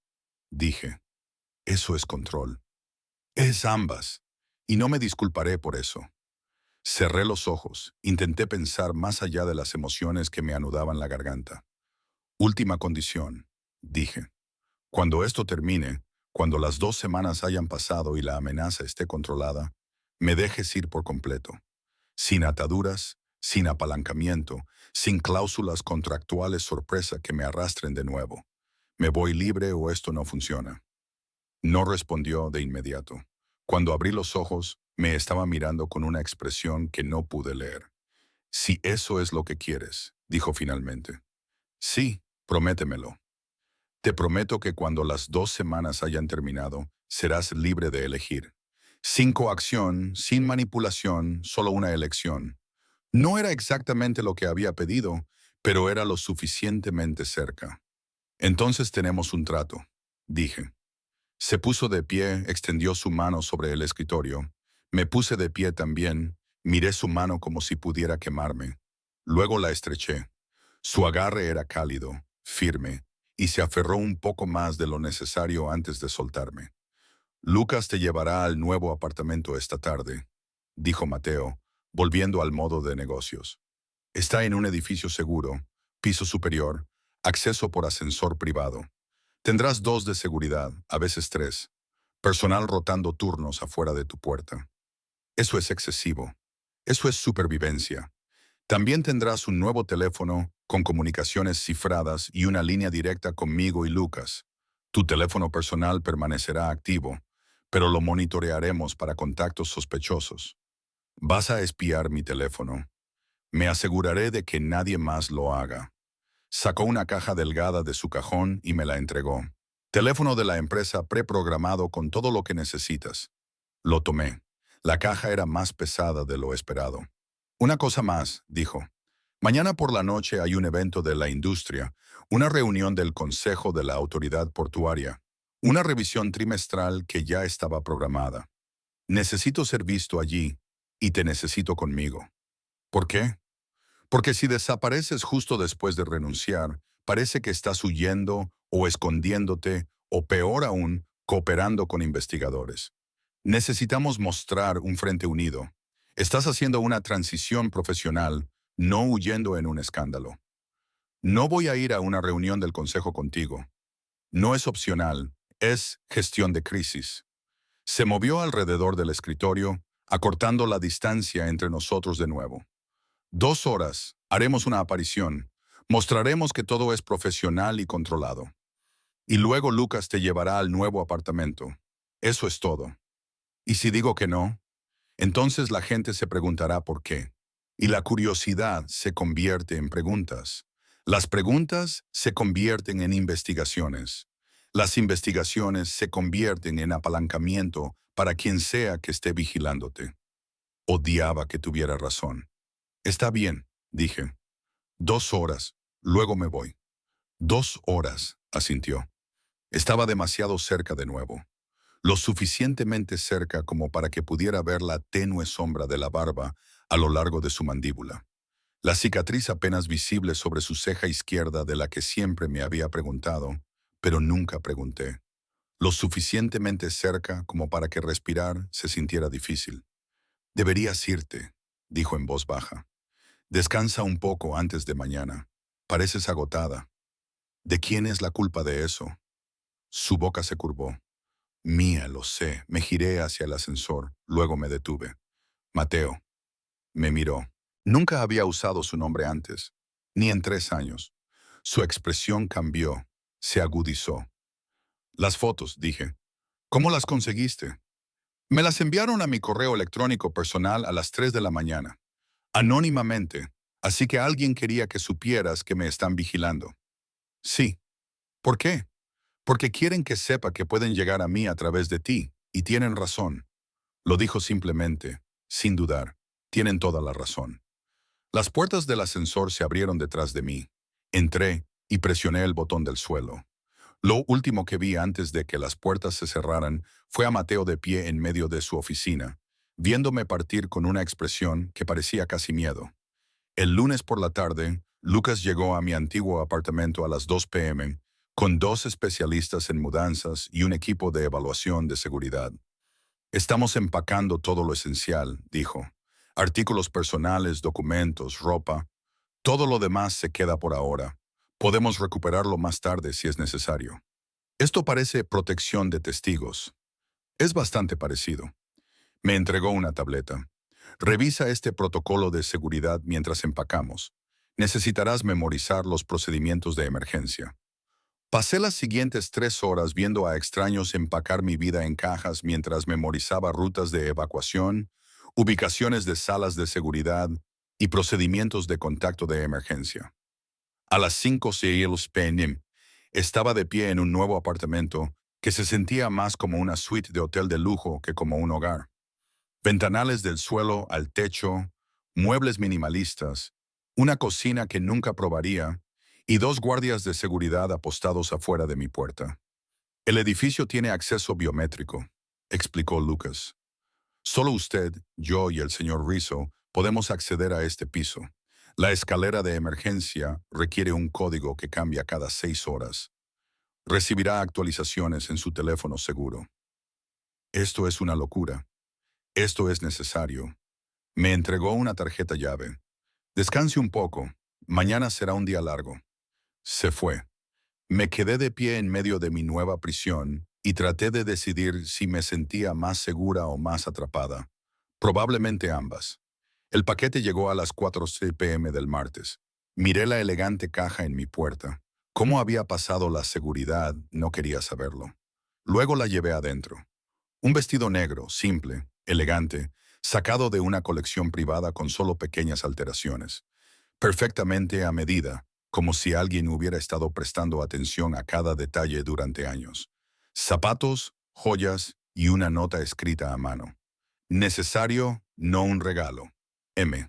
dije. Eso es control. Es ambas. Y no me disculparé por eso. Cerré los ojos. Intenté pensar más allá de las emociones que me anudaban la garganta. Última condición, dije. Cuando esto termine, cuando las 2 semanas hayan pasado y la amenaza esté controlada, me dejes ir por completo. Sin ataduras, sin apalancamiento, sin cláusulas contractuales sorpresa que me arrastren de nuevo. ¿Me voy libre o esto no funciona? No respondió de inmediato. Cuando abrí los ojos, me estaba mirando con una expresión que no pude leer. Si eso es lo que quieres, dijo finalmente. Sí, prométemelo. Te prometo que cuando las 2 semanas hayan terminado, serás libre de elegir. Sin coacción, sin manipulación, solo una elección. No era exactamente lo que había pedido, pero era lo suficientemente cerca. Entonces tenemos un trato, dije. Se puso de pie, extendió su mano sobre el escritorio. Me puse de pie también, miré su mano como si pudiera quemarme. Luego la estreché. Su agarre era cálido, firme, y se aferró un poco más de lo necesario antes de soltarme. Lucas te llevará al nuevo apartamento esta tarde, dijo Mateo, volviendo al modo de negocios. Está en un edificio seguro, piso superior, acceso por ascensor privado. Tendrás 2 de seguridad, a veces 3. Personal rotando turnos afuera de tu puerta. Eso es excesivo. Eso es supervivencia. También tendrás un nuevo teléfono con comunicaciones cifradas y una línea directa conmigo y Lucas. Tu teléfono personal permanecerá activo, pero lo monitorearemos para contactos sospechosos. Vas a espiar mi teléfono. Me aseguraré de que nadie más lo haga. Sacó una caja delgada de su cajón y me la entregó. Teléfono de la empresa preprogramado con todo lo que necesitas. Lo tomé. La caja era más pesada de lo esperado. Una cosa más, dijo. Mañana por la noche hay un evento de la industria, una reunión del Consejo de la Autoridad Portuaria, una revisión trimestral que ya estaba programada. Necesito ser visto allí y te necesito conmigo. ¿Por qué? Porque si desapareces justo después de renunciar, parece que estás huyendo o escondiéndote o peor aún, cooperando con investigadores. Necesitamos mostrar un frente unido. Estás haciendo una transición profesional, no huyendo en un escándalo. No voy a ir a una reunión del consejo contigo. No es opcional, es gestión de crisis. Se movió alrededor del escritorio, acortando la distancia entre nosotros de nuevo. 2 horas, haremos una aparición. Mostraremos que todo es profesional y controlado. Y luego Lucas te llevará al nuevo apartamento. Eso es todo. Y si digo que no, entonces la gente se preguntará por qué. Y la curiosidad se convierte en preguntas. Las preguntas se convierten en investigaciones. Las investigaciones se convierten en apalancamiento para quien sea que esté vigilándote. Odiaba que tuviera razón. Está bien, dije. 2 horas, luego me voy. 2 horas, asintió. Estaba demasiado cerca de nuevo. Lo suficientemente cerca como para que pudiera ver la tenue sombra de la barba a lo largo de su mandíbula. La cicatriz apenas visible sobre su ceja izquierda de la que siempre me había preguntado, pero nunca pregunté. Lo suficientemente cerca como para que respirar se sintiera difícil. Deberías irte, dijo en voz baja. Descansa un poco antes de mañana. Pareces agotada. ¿De quién es la culpa de eso? Su boca se curvó. Mía, lo sé. Me giré hacia el ascensor. Luego me detuve. Mateo. Me miró. Nunca había usado su nombre antes, ni en 3 años. Su expresión cambió. Se agudizó. Las fotos, dije. ¿Cómo las conseguiste? Me las enviaron a mi correo electrónico personal a las 3 de la mañana. Anónimamente. Así que alguien quería que supieras que me están vigilando. Sí. ¿Por qué? Porque quieren que sepa que pueden llegar a mí a través de ti, y tienen razón. Lo dijo simplemente, sin dudar. Tienen toda la razón. Las puertas del ascensor se abrieron detrás de mí. Entré y presioné el botón del suelo. Lo último que vi antes de que las puertas se cerraran fue a Mateo de pie en medio de su oficina, viéndome partir con una expresión que parecía casi miedo. El lunes por la tarde, Lucas llegó a mi antiguo apartamento a las 2 p.m. con 2 especialistas en mudanzas y un equipo de evaluación de seguridad. Estamos empacando todo lo esencial, dijo. Artículos personales, documentos, ropa. Todo lo demás se queda por ahora. Podemos recuperarlo más tarde si es necesario. Esto parece protección de testigos. Es bastante parecido. Me entregó una tableta. Revisa este protocolo de seguridad mientras empacamos. Necesitarás memorizar los procedimientos de emergencia. Pasé las siguientes 3 horas viendo a extraños empacar mi vida en cajas mientras memorizaba rutas de evacuación, ubicaciones de salas de seguridad y procedimientos de contacto de emergencia. A las 5:06 p.m. estaba de pie en un nuevo apartamento que se sentía más como una suite de hotel de lujo que como un hogar. Ventanales del suelo al techo, muebles minimalistas, una cocina que nunca probaría y 2 guardias de seguridad apostados afuera de mi puerta. El edificio tiene acceso biométrico, explicó Lucas. Solo usted, yo y el señor Rizzo podemos acceder a este piso. La escalera de emergencia requiere un código que cambia cada 6 horas. Recibirá actualizaciones en su teléfono seguro. Esto es una locura. Esto es necesario. Me entregó una tarjeta llave. Descanse un poco. Mañana será un día largo. Se fue. Me quedé de pie en medio de mi nueva prisión y traté de decidir si me sentía más segura o más atrapada. Probablemente ambas. El paquete llegó a las 4:06 p.m. del martes. Miré la elegante caja en mi puerta. Cómo había pasado la seguridad, no quería saberlo. Luego la llevé adentro. Un vestido negro, simple, elegante, sacado de una colección privada con solo pequeñas alteraciones. Perfectamente a medida, como si alguien hubiera estado prestando atención a cada detalle durante años. Zapatos, joyas y una nota escrita a mano. Necesario, no un regalo. M.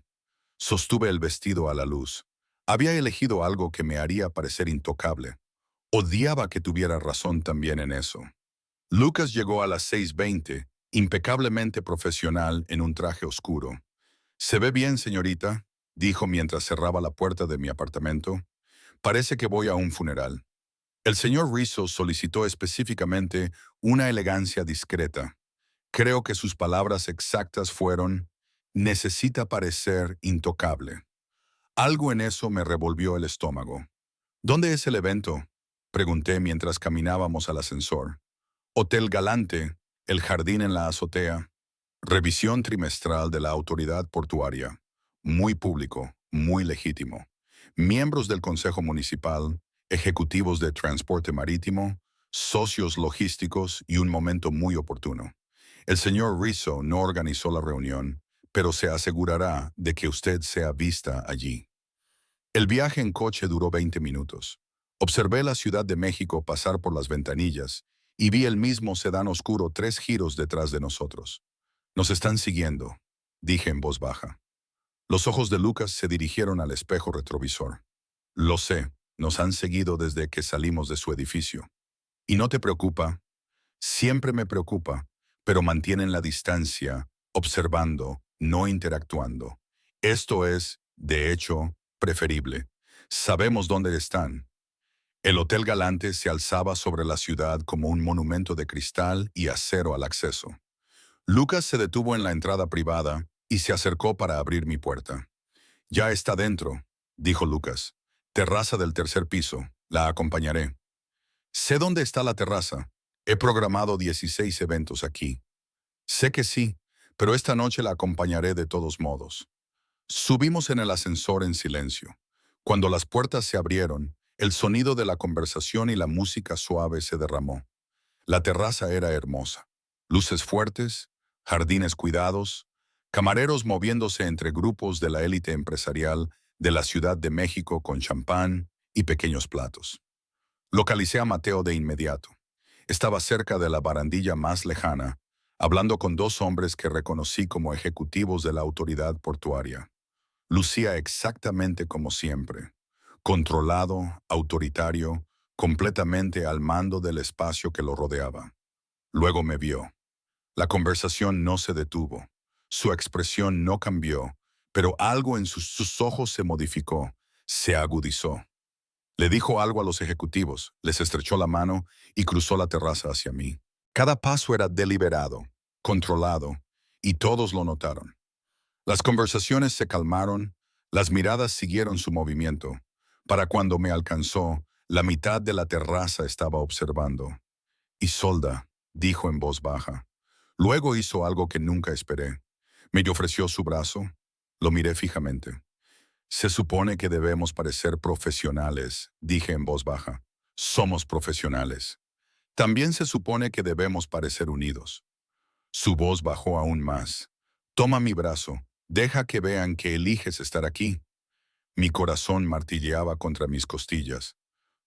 Sostuve el vestido a la luz. Había elegido algo que me haría parecer intocable. Odiaba que tuviera razón también en eso. Lucas llegó a las 6:20, impecablemente profesional en un traje oscuro. «Se ve bien, señorita», dijo mientras cerraba la puerta de mi apartamento. «Parece que voy a un funeral». El señor Rizzo solicitó específicamente una elegancia discreta. Creo que sus palabras exactas fueron: «Necesita parecer intocable». Algo en eso me revolvió el estómago. «¿Dónde es el evento?», pregunté mientras caminábamos al ascensor. «Hotel Galante, el jardín en la azotea». Revisión trimestral de la autoridad portuaria. Muy público, muy legítimo. Miembros del Consejo Municipal, ejecutivos de transporte marítimo, socios logísticos y un momento muy oportuno. El señor Rizzo no organizó la reunión, pero se asegurará de que usted sea vista allí. El viaje en coche duró 20 minutos. Observé la Ciudad de México pasar por las ventanillas y vi el mismo sedán oscuro 3 giros detrás de nosotros. «Nos están siguiendo», dije en voz baja. Los ojos de Lucas se dirigieron al espejo retrovisor. Lo sé, nos han seguido desde que salimos de su edificio. ¿Y no te preocupa? Siempre me preocupa, pero mantienen la distancia, observando, no interactuando. Esto es, de hecho, preferible. Sabemos dónde están. El Hotel Galante se alzaba sobre la ciudad como un monumento de cristal y acero al acceso. Lucas se detuvo en la entrada privada y se acercó para abrir mi puerta. Ya está dentro, dijo Lucas. Terraza del tercer piso. La acompañaré. Sé dónde está la terraza. He programado 16 eventos aquí. Sé que sí, pero esta noche la acompañaré de todos modos. Subimos en el ascensor en silencio. Cuando las puertas se abrieron, el sonido de la conversación y la música suave se derramó. La terraza era hermosa. Luces fuertes, jardines cuidados, camareros moviéndose entre grupos de la élite empresarial de la Ciudad de México con champán y pequeños platos. Localicé a Mateo de inmediato. Estaba cerca de la barandilla más lejana, hablando con dos hombres que reconocí como ejecutivos de la autoridad portuaria. Lucía exactamente como siempre, controlado, autoritario, completamente al mando del espacio que lo rodeaba. Luego me vio. La conversación no se detuvo. Su expresión no cambió, pero algo en sus ojos se modificó, se agudizó. Le dijo algo a los ejecutivos, les estrechó la mano y cruzó la terraza hacia mí. Cada paso era deliberado, controlado, y todos lo notaron. Las conversaciones se calmaron, las miradas siguieron su movimiento. Para cuando me alcanzó, la mitad de la terraza estaba observando. Isolda, dijo en voz baja. Luego hizo algo que nunca esperé. Me ofreció su brazo. Lo miré fijamente. Se supone que debemos parecer profesionales, dije en voz baja. Somos profesionales. También se supone que debemos parecer unidos. Su voz bajó aún más. Toma mi brazo. Deja que vean que eliges estar aquí. Mi corazón martilleaba contra mis costillas.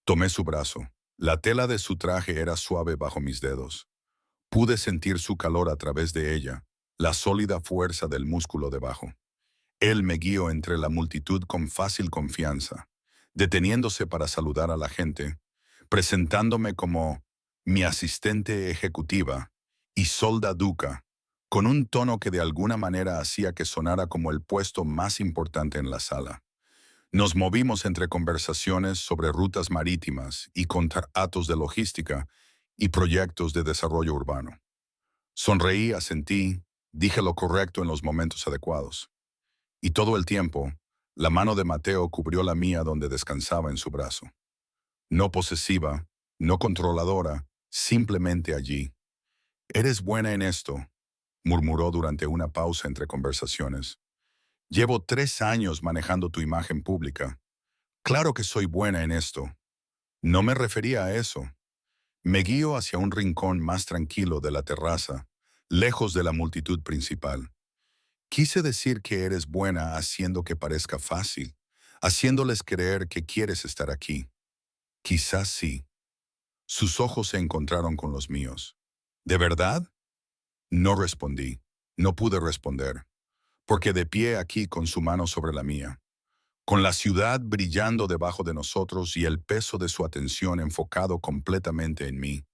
Tomé su brazo. La tela de su traje era suave bajo mis dedos. Pude sentir su calor a través de ella, la sólida fuerza del músculo debajo. Él me guió entre la multitud con fácil confianza, deteniéndose para saludar a la gente, presentándome como mi asistente ejecutiva, Isolda Duca, con un tono que de alguna manera hacía que sonara como el puesto más importante en la sala. Nos movimos entre conversaciones sobre rutas marítimas y contratos de logística y proyectos de desarrollo urbano. Sonreí, asentí, dije lo correcto en los momentos adecuados. Y todo el tiempo, la mano de Mateo cubrió la mía donde descansaba en su brazo. No posesiva, no controladora, simplemente allí. «Eres buena en esto», murmuró durante una pausa entre conversaciones. «Llevo 3 años manejando tu imagen pública. Claro que soy buena en esto. No me refería a eso. Me guío hacia un rincón más tranquilo de la terraza, lejos de la multitud principal. Quise decir que eres buena haciendo que parezca fácil, haciéndoles creer que quieres estar aquí. Quizás sí». Sus ojos se encontraron con los míos. «¿De verdad?». No respondí. No pude responder, porque de pie aquí con su mano sobre la mía, con la ciudad brillando debajo de nosotros y el peso de su atención enfocado completamente en mí,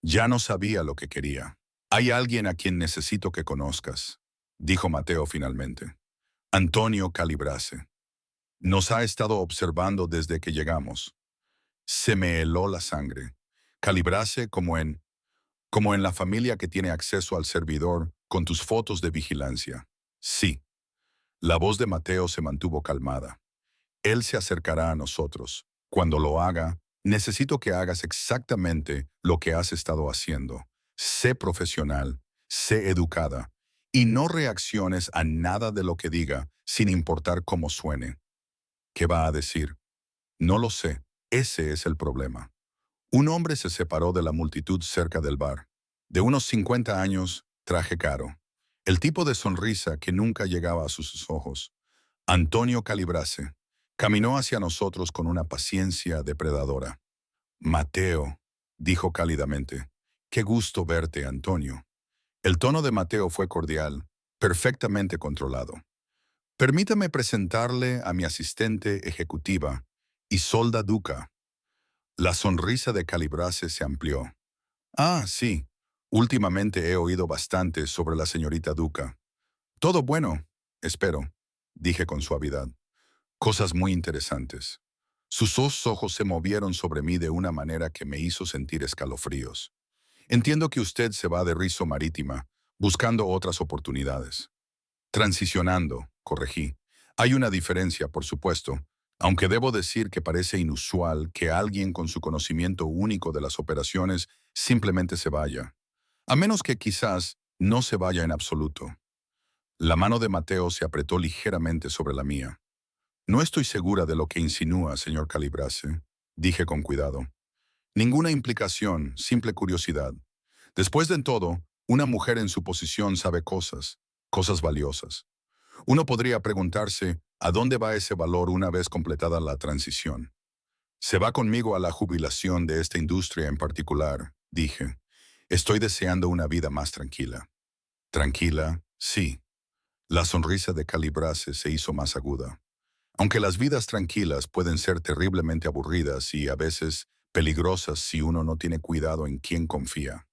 ya no sabía lo que quería. «Hay alguien a quien necesito que conozcas», dijo Mateo finalmente. «Antonio Calibrase. Nos ha estado observando desde que llegamos». Se me heló la sangre. Calibrase como en la familia que tiene acceso al servidor con tus fotos de vigilancia. Sí. La voz de Mateo se mantuvo calmada. Él se acercará a nosotros. Cuando lo haga, necesito que hagas exactamente lo que has estado haciendo. Sé profesional, sé educada, y no reacciones a nada de lo que diga, sin importar cómo suene. ¿Qué va a decir? No lo sé. Ese es el problema. Un hombre se separó de la multitud cerca del bar. De unos 50 años, traje caro. El tipo de sonrisa que nunca llegaba a sus ojos. Antonio Calibrase. Caminó hacia nosotros con una paciencia depredadora. «Mateo», dijo cálidamente. «Qué gusto verte, Antonio». El tono de Mateo fue cordial, perfectamente controlado. Permítame presentarle a mi asistente ejecutiva, Isolda Duca. La sonrisa de Calibrase se amplió. Ah, sí. Últimamente he oído bastante sobre la señorita Duca. Todo bueno, espero, dije con suavidad. Cosas muy interesantes. Sus dos ojos se movieron sobre mí de una manera que me hizo sentir escalofríos. Entiendo que usted se va de Rizo Marítima, buscando otras oportunidades. Transicionando, corregí. Hay una diferencia, por supuesto, aunque debo decir que parece inusual que alguien con su conocimiento único de las operaciones simplemente se vaya. A menos que quizás no se vaya en absoluto. La mano de Mateo se apretó ligeramente sobre la mía. No estoy segura de lo que insinúa, señor Calibrase, dije con cuidado. Ninguna implicación, simple curiosidad. Después de todo, una mujer en su posición sabe cosas, cosas valiosas. Uno podría preguntarse, ¿a dónde va ese valor una vez completada la transición? Se va conmigo a la jubilación de esta industria en particular, dije. Estoy deseando una vida más tranquila. Tranquila, sí. La sonrisa de Calibrase se hizo más aguda. Aunque las vidas tranquilas pueden ser terriblemente aburridas y a veces peligrosas si uno no tiene cuidado en quién confía.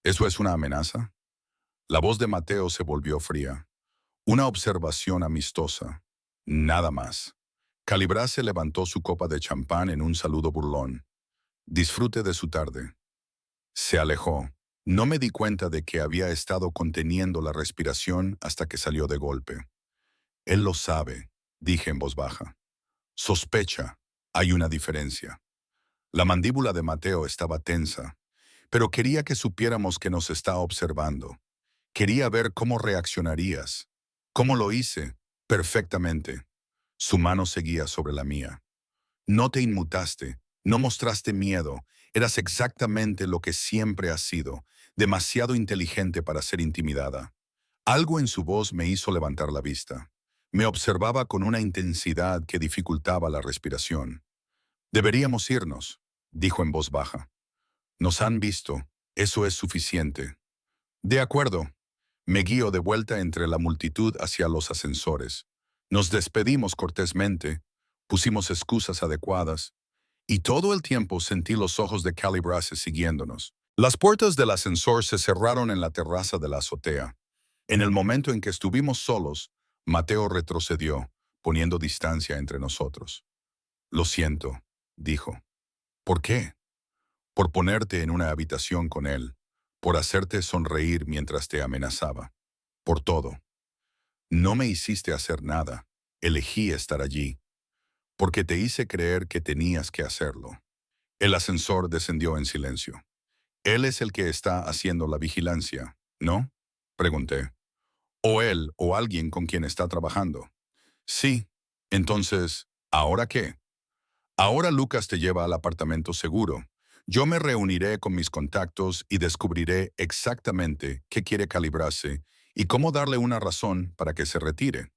¿Eso es una amenaza? La voz de Mateo se volvió fría. Una observación amistosa. Nada más. Calibrase levantó su copa de champán en un saludo burlón. Disfrute de su tarde. Se alejó. No me di cuenta de que había estado conteniendo la respiración hasta que salió de golpe. Él lo sabe, dije en voz baja. Sospecha. Hay una diferencia. La mandíbula de Mateo estaba tensa, pero quería que supiéramos que nos está observando. Quería ver cómo reaccionarías. ¿Cómo lo hice? Perfectamente. Su mano seguía sobre la mía. No te inmutaste, no mostraste miedo, eras exactamente lo que siempre has sido, demasiado inteligente para ser intimidada. Algo en su voz me hizo levantar la vista. Me observaba con una intensidad que dificultaba la respiración. Deberíamos irnos, dijo en voz baja. Nos han visto, eso es suficiente. De acuerdo. Me guío de vuelta entre la multitud hacia los ascensores. Nos despedimos cortésmente, pusimos excusas adecuadas, y todo el tiempo sentí los ojos de Calibrase siguiéndonos. Las puertas del ascensor se cerraron en la terraza de la azotea. En el momento en que estuvimos solos, Mateo retrocedió, poniendo distancia entre nosotros. Lo siento, dijo. ¿Por qué? Por ponerte en una habitación con él, por hacerte sonreír mientras te amenazaba. Por todo. No me hiciste hacer nada. Elegí estar allí. Porque te hice creer que tenías que hacerlo. El ascensor descendió en silencio. Él es el que está haciendo la vigilancia, ¿no? Pregunté. O él o alguien con quien está trabajando. Sí. Entonces, ¿ahora qué? Ahora Lucas te lleva al apartamento seguro. Yo me reuniré con mis contactos y descubriré exactamente qué quiere calibrarse y cómo darle una razón para que se retire.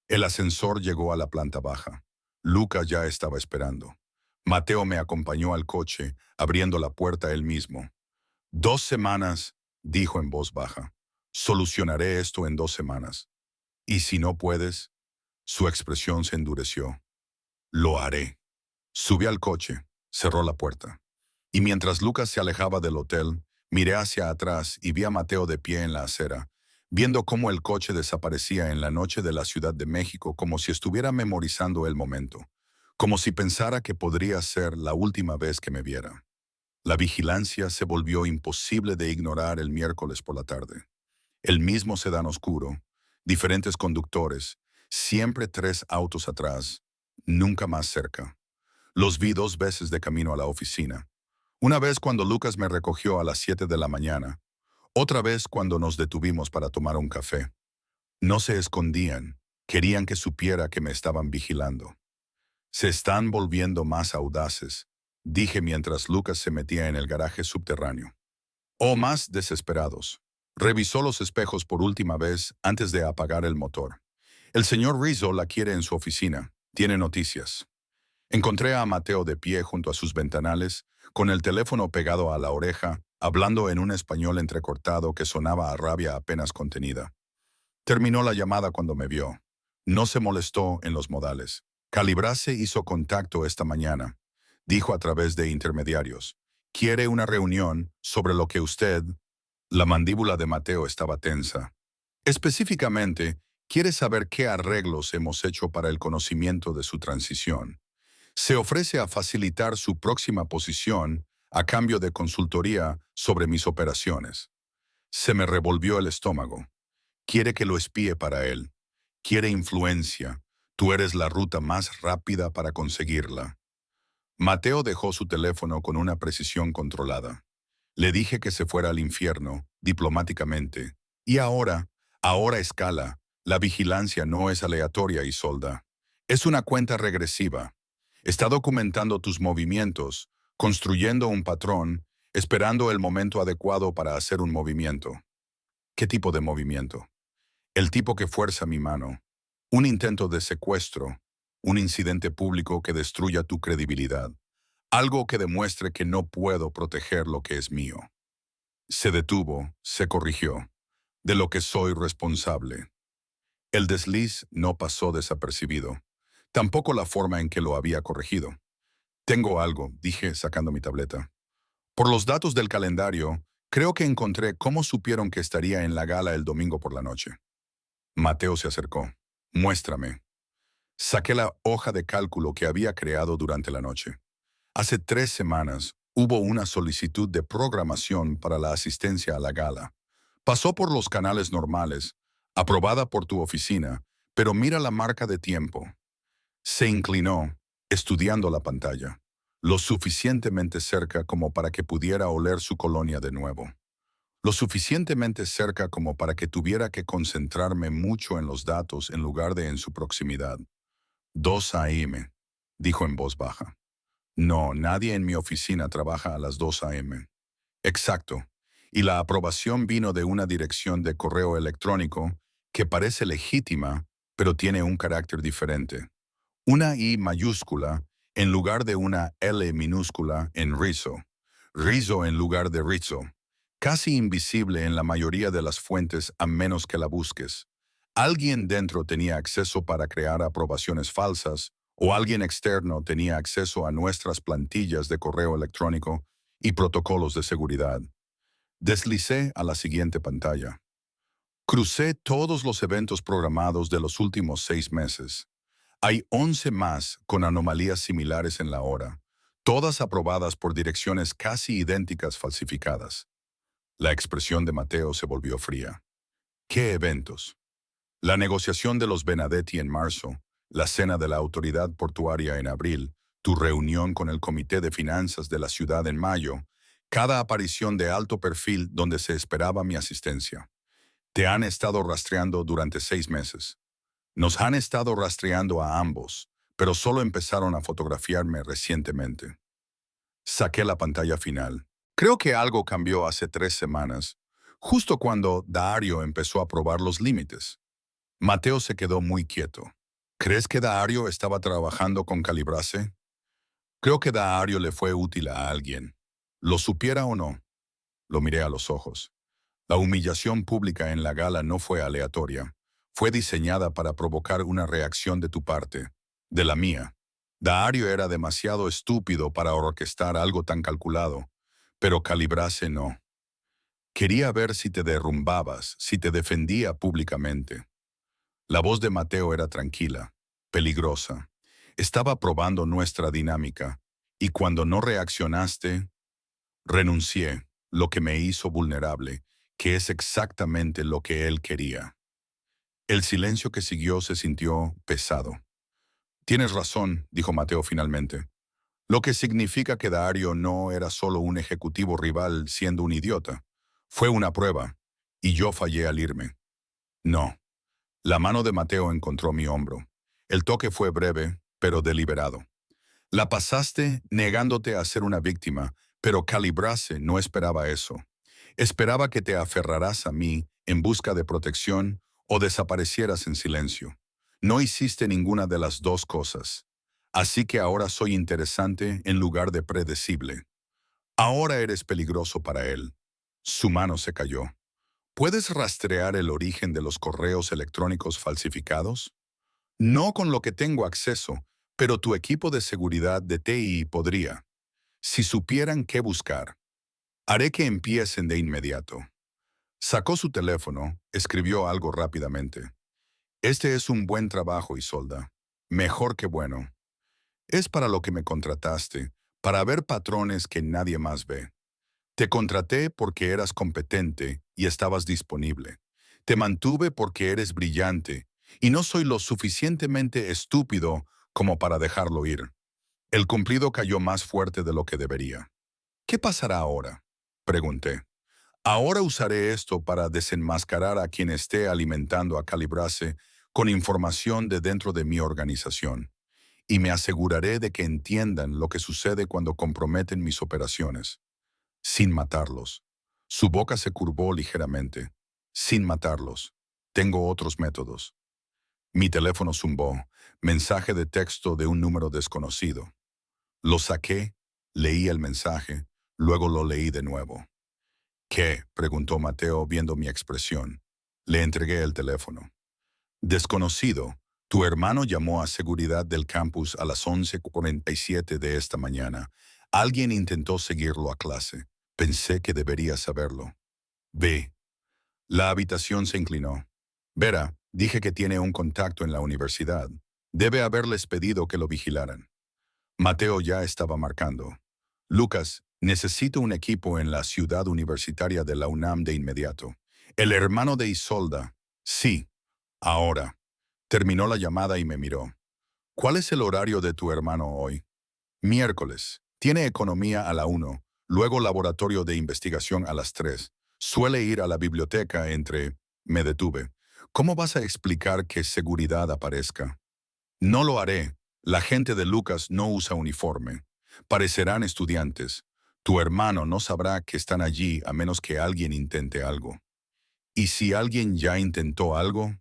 El ascensor llegó a la planta baja. Lucas ya estaba esperando. Mateo me acompañó al coche, abriendo la puerta él mismo. 2 semanas, dijo en voz baja. Solucionaré esto en 2 semanas. ¿Y si no puedes? Su expresión se endureció. Lo haré. Subí al coche, cerró la puerta. Y mientras Lucas se alejaba del hotel, miré hacia atrás y vi a Mateo de pie en la acera, viendo cómo el coche desaparecía en la noche de la Ciudad de México como si estuviera memorizando el momento, como si pensara que podría ser la última vez que me viera. La vigilancia se volvió imposible de ignorar el miércoles por la tarde. El mismo sedán oscuro, diferentes conductores, siempre 3 autos atrás, nunca más cerca. Los vi 2 veces de camino a la oficina. Una vez cuando Lucas me recogió a las 7 de la mañana. Otra vez cuando nos detuvimos para tomar un café. No se escondían. Querían que supiera que me estaban vigilando. Se están volviendo más audaces, dije mientras Lucas se metía en el garaje subterráneo. O más desesperados. Revisó los espejos por última vez antes de apagar el motor. El señor Rizzo la quiere en su oficina. Tiene noticias. Encontré a Mateo de pie junto a sus ventanales, con el teléfono pegado a la oreja, hablando en un español entrecortado que sonaba a rabia apenas contenida. Terminó la llamada cuando me vio. No se molestó en los modales. Calibrase hizo contacto esta mañana. Dijo a través de intermediarios. Quiere una reunión sobre lo que usted... La mandíbula de Mateo estaba tensa. Específicamente, quiere saber qué arreglos hemos hecho para el conocimiento de su transición. Se ofrece a facilitar su próxima posición a cambio de consultoría sobre mis operaciones. Se me revolvió el estómago. Quiere que lo espíe para él. Quiere influencia. Tú eres la ruta más rápida para conseguirla. Mateo dejó su teléfono con una precisión controlada. Le dije que se fuera al infierno, diplomáticamente. Y ahora escala. La vigilancia no es aleatoria, Isolda. Es una cuenta regresiva. Está documentando tus movimientos, construyendo un patrón, esperando el momento adecuado para hacer un movimiento. ¿Qué tipo de movimiento? El tipo que fuerza mi mano. Un intento de secuestro. Un incidente público que destruya tu credibilidad. Algo que demuestre que no puedo proteger lo que es mío. Se detuvo, se corrigió. De lo que soy responsable. El desliz no pasó desapercibido. Tampoco la forma en que lo había corregido. Tengo algo, dije sacando mi tableta. Por los datos del calendario, creo que encontré cómo supieron que estaría en la gala el domingo por la noche. Mateo se acercó. Muéstrame. Saqué la hoja de cálculo que había creado durante la noche. Hace 3 semanas hubo una solicitud de programación para la asistencia a la gala. Pasó por los canales normales, aprobada por tu oficina, pero mira la marca de tiempo. Se inclinó, estudiando la pantalla, lo suficientemente cerca como para que pudiera oler su colonia de nuevo. Lo suficientemente cerca como para que tuviera que concentrarme mucho en los datos en lugar de en su proximidad. 2 a.m., dijo en voz baja. No, nadie en mi oficina trabaja a las 2 a.m. Exacto. Y la aprobación vino de una dirección de correo electrónico que parece legítima, pero tiene un carácter diferente. Una I mayúscula en lugar de una L minúscula en Rizzo. Rizzo en lugar de Rizzo. Casi invisible en la mayoría de las fuentes a menos que la busques. Alguien dentro tenía acceso para crear aprobaciones falsas o alguien externo tenía acceso a nuestras plantillas de correo electrónico y protocolos de seguridad. Deslicé a la siguiente pantalla. Crucé todos los eventos programados de los últimos 6 meses. Hay 11 más con anomalías similares en la hora, todas aprobadas por direcciones casi idénticas falsificadas. La expresión de Mateo se volvió fría. ¿Qué eventos? La negociación de los Benedetti en marzo, la cena de la autoridad portuaria en abril, tu reunión con el Comité de Finanzas de la ciudad en mayo, cada aparición de alto perfil donde se esperaba mi asistencia. Te han estado rastreando durante 6 meses. Nos han estado rastreando a ambos, pero solo empezaron a fotografiarme recientemente. Saqué la pantalla final. Creo que algo cambió hace 3 semanas, justo cuando Dario empezó a probar los límites. Mateo se quedó muy quieto. ¿Crees que Dario estaba trabajando con Calibrase? Creo que Dario le fue útil a alguien. Lo supiera o no. Lo miré a los ojos. La humillación pública en la gala no fue aleatoria. Fue diseñada para provocar una reacción de tu parte, de la mía. Dario era demasiado estúpido para orquestar algo tan calculado, pero Calibrase no. Quería ver si te derrumbabas, si te defendía públicamente. La voz de Mateo era tranquila, peligrosa. Estaba probando nuestra dinámica, y cuando no reaccionaste, renuncié, lo que me hizo vulnerable, que es exactamente lo que él quería. El silencio que siguió se sintió pesado. Tienes razón, dijo Mateo finalmente. Lo que significa que Dario no era solo un ejecutivo rival siendo un idiota. Fue una prueba, y yo fallé al irme. No. La mano de Mateo encontró mi hombro. El toque fue breve, pero deliberado. La pasaste negándote a ser una víctima, pero Calibrase no esperaba eso. Esperaba que te aferraras a mí en busca de protección o desaparecieras en silencio. No hiciste ninguna de las dos cosas. Así que ahora soy interesante en lugar de predecible. Ahora eres peligroso para él. Su mano se cayó. ¿Puedes rastrear el origen de los correos electrónicos falsificados? No con lo que tengo acceso, pero tu equipo de seguridad de TI podría. Si supieran qué buscar, haré que empiecen de inmediato. Sacó su teléfono, escribió algo rápidamente. Este es un buen trabajo, Isolda. Mejor que bueno. Es para lo que me contrataste, para ver patrones que nadie más ve. Te contraté porque eras competente y estabas disponible. Te mantuve porque eres brillante y no soy lo suficientemente estúpido como para dejarlo ir. El cumplido cayó más fuerte de lo que debería. ¿Qué pasará ahora? Pregunté. Ahora usaré esto para desenmascarar a quien esté alimentando a Calibrase con información de dentro de mi organización y me aseguraré de que entiendan lo que sucede cuando comprometen mis operaciones, sin matarlos. Su boca se curvó ligeramente. Sin matarlos. Tengo otros métodos. Mi teléfono zumbó, mensaje de texto de un número desconocido. Lo saqué, leí el mensaje, luego lo leí de nuevo. ¿Qué? Preguntó Mateo viendo mi expresión. Le entregué el teléfono. Desconocido, tu hermano llamó a seguridad del campus a las 11:47 de esta mañana. Alguien intentó seguirlo a clase. Pensé que debería saberlo. Ve. La habitación se inclinó. Vera, dije que tiene un contacto en la universidad. Debe haberles pedido que lo vigilaran. Mateo ya estaba marcando. Lucas, necesito un equipo en la ciudad universitaria de la UNAM de inmediato. El hermano de Isolda. Sí, ahora. Terminó la llamada y me miró. ¿Cuál es el horario de tu hermano hoy? Miércoles. Tiene economía a la 1, luego laboratorio de investigación a las 3. Suele ir a la biblioteca entre... Me detuve. ¿Cómo vas a explicar que seguridad aparezca? No lo haré. La gente de Lucas no usa uniforme. Parecerán estudiantes. Tu hermano no sabrá que están allí a menos que alguien intente algo. ¿Y si alguien ya intentó algo?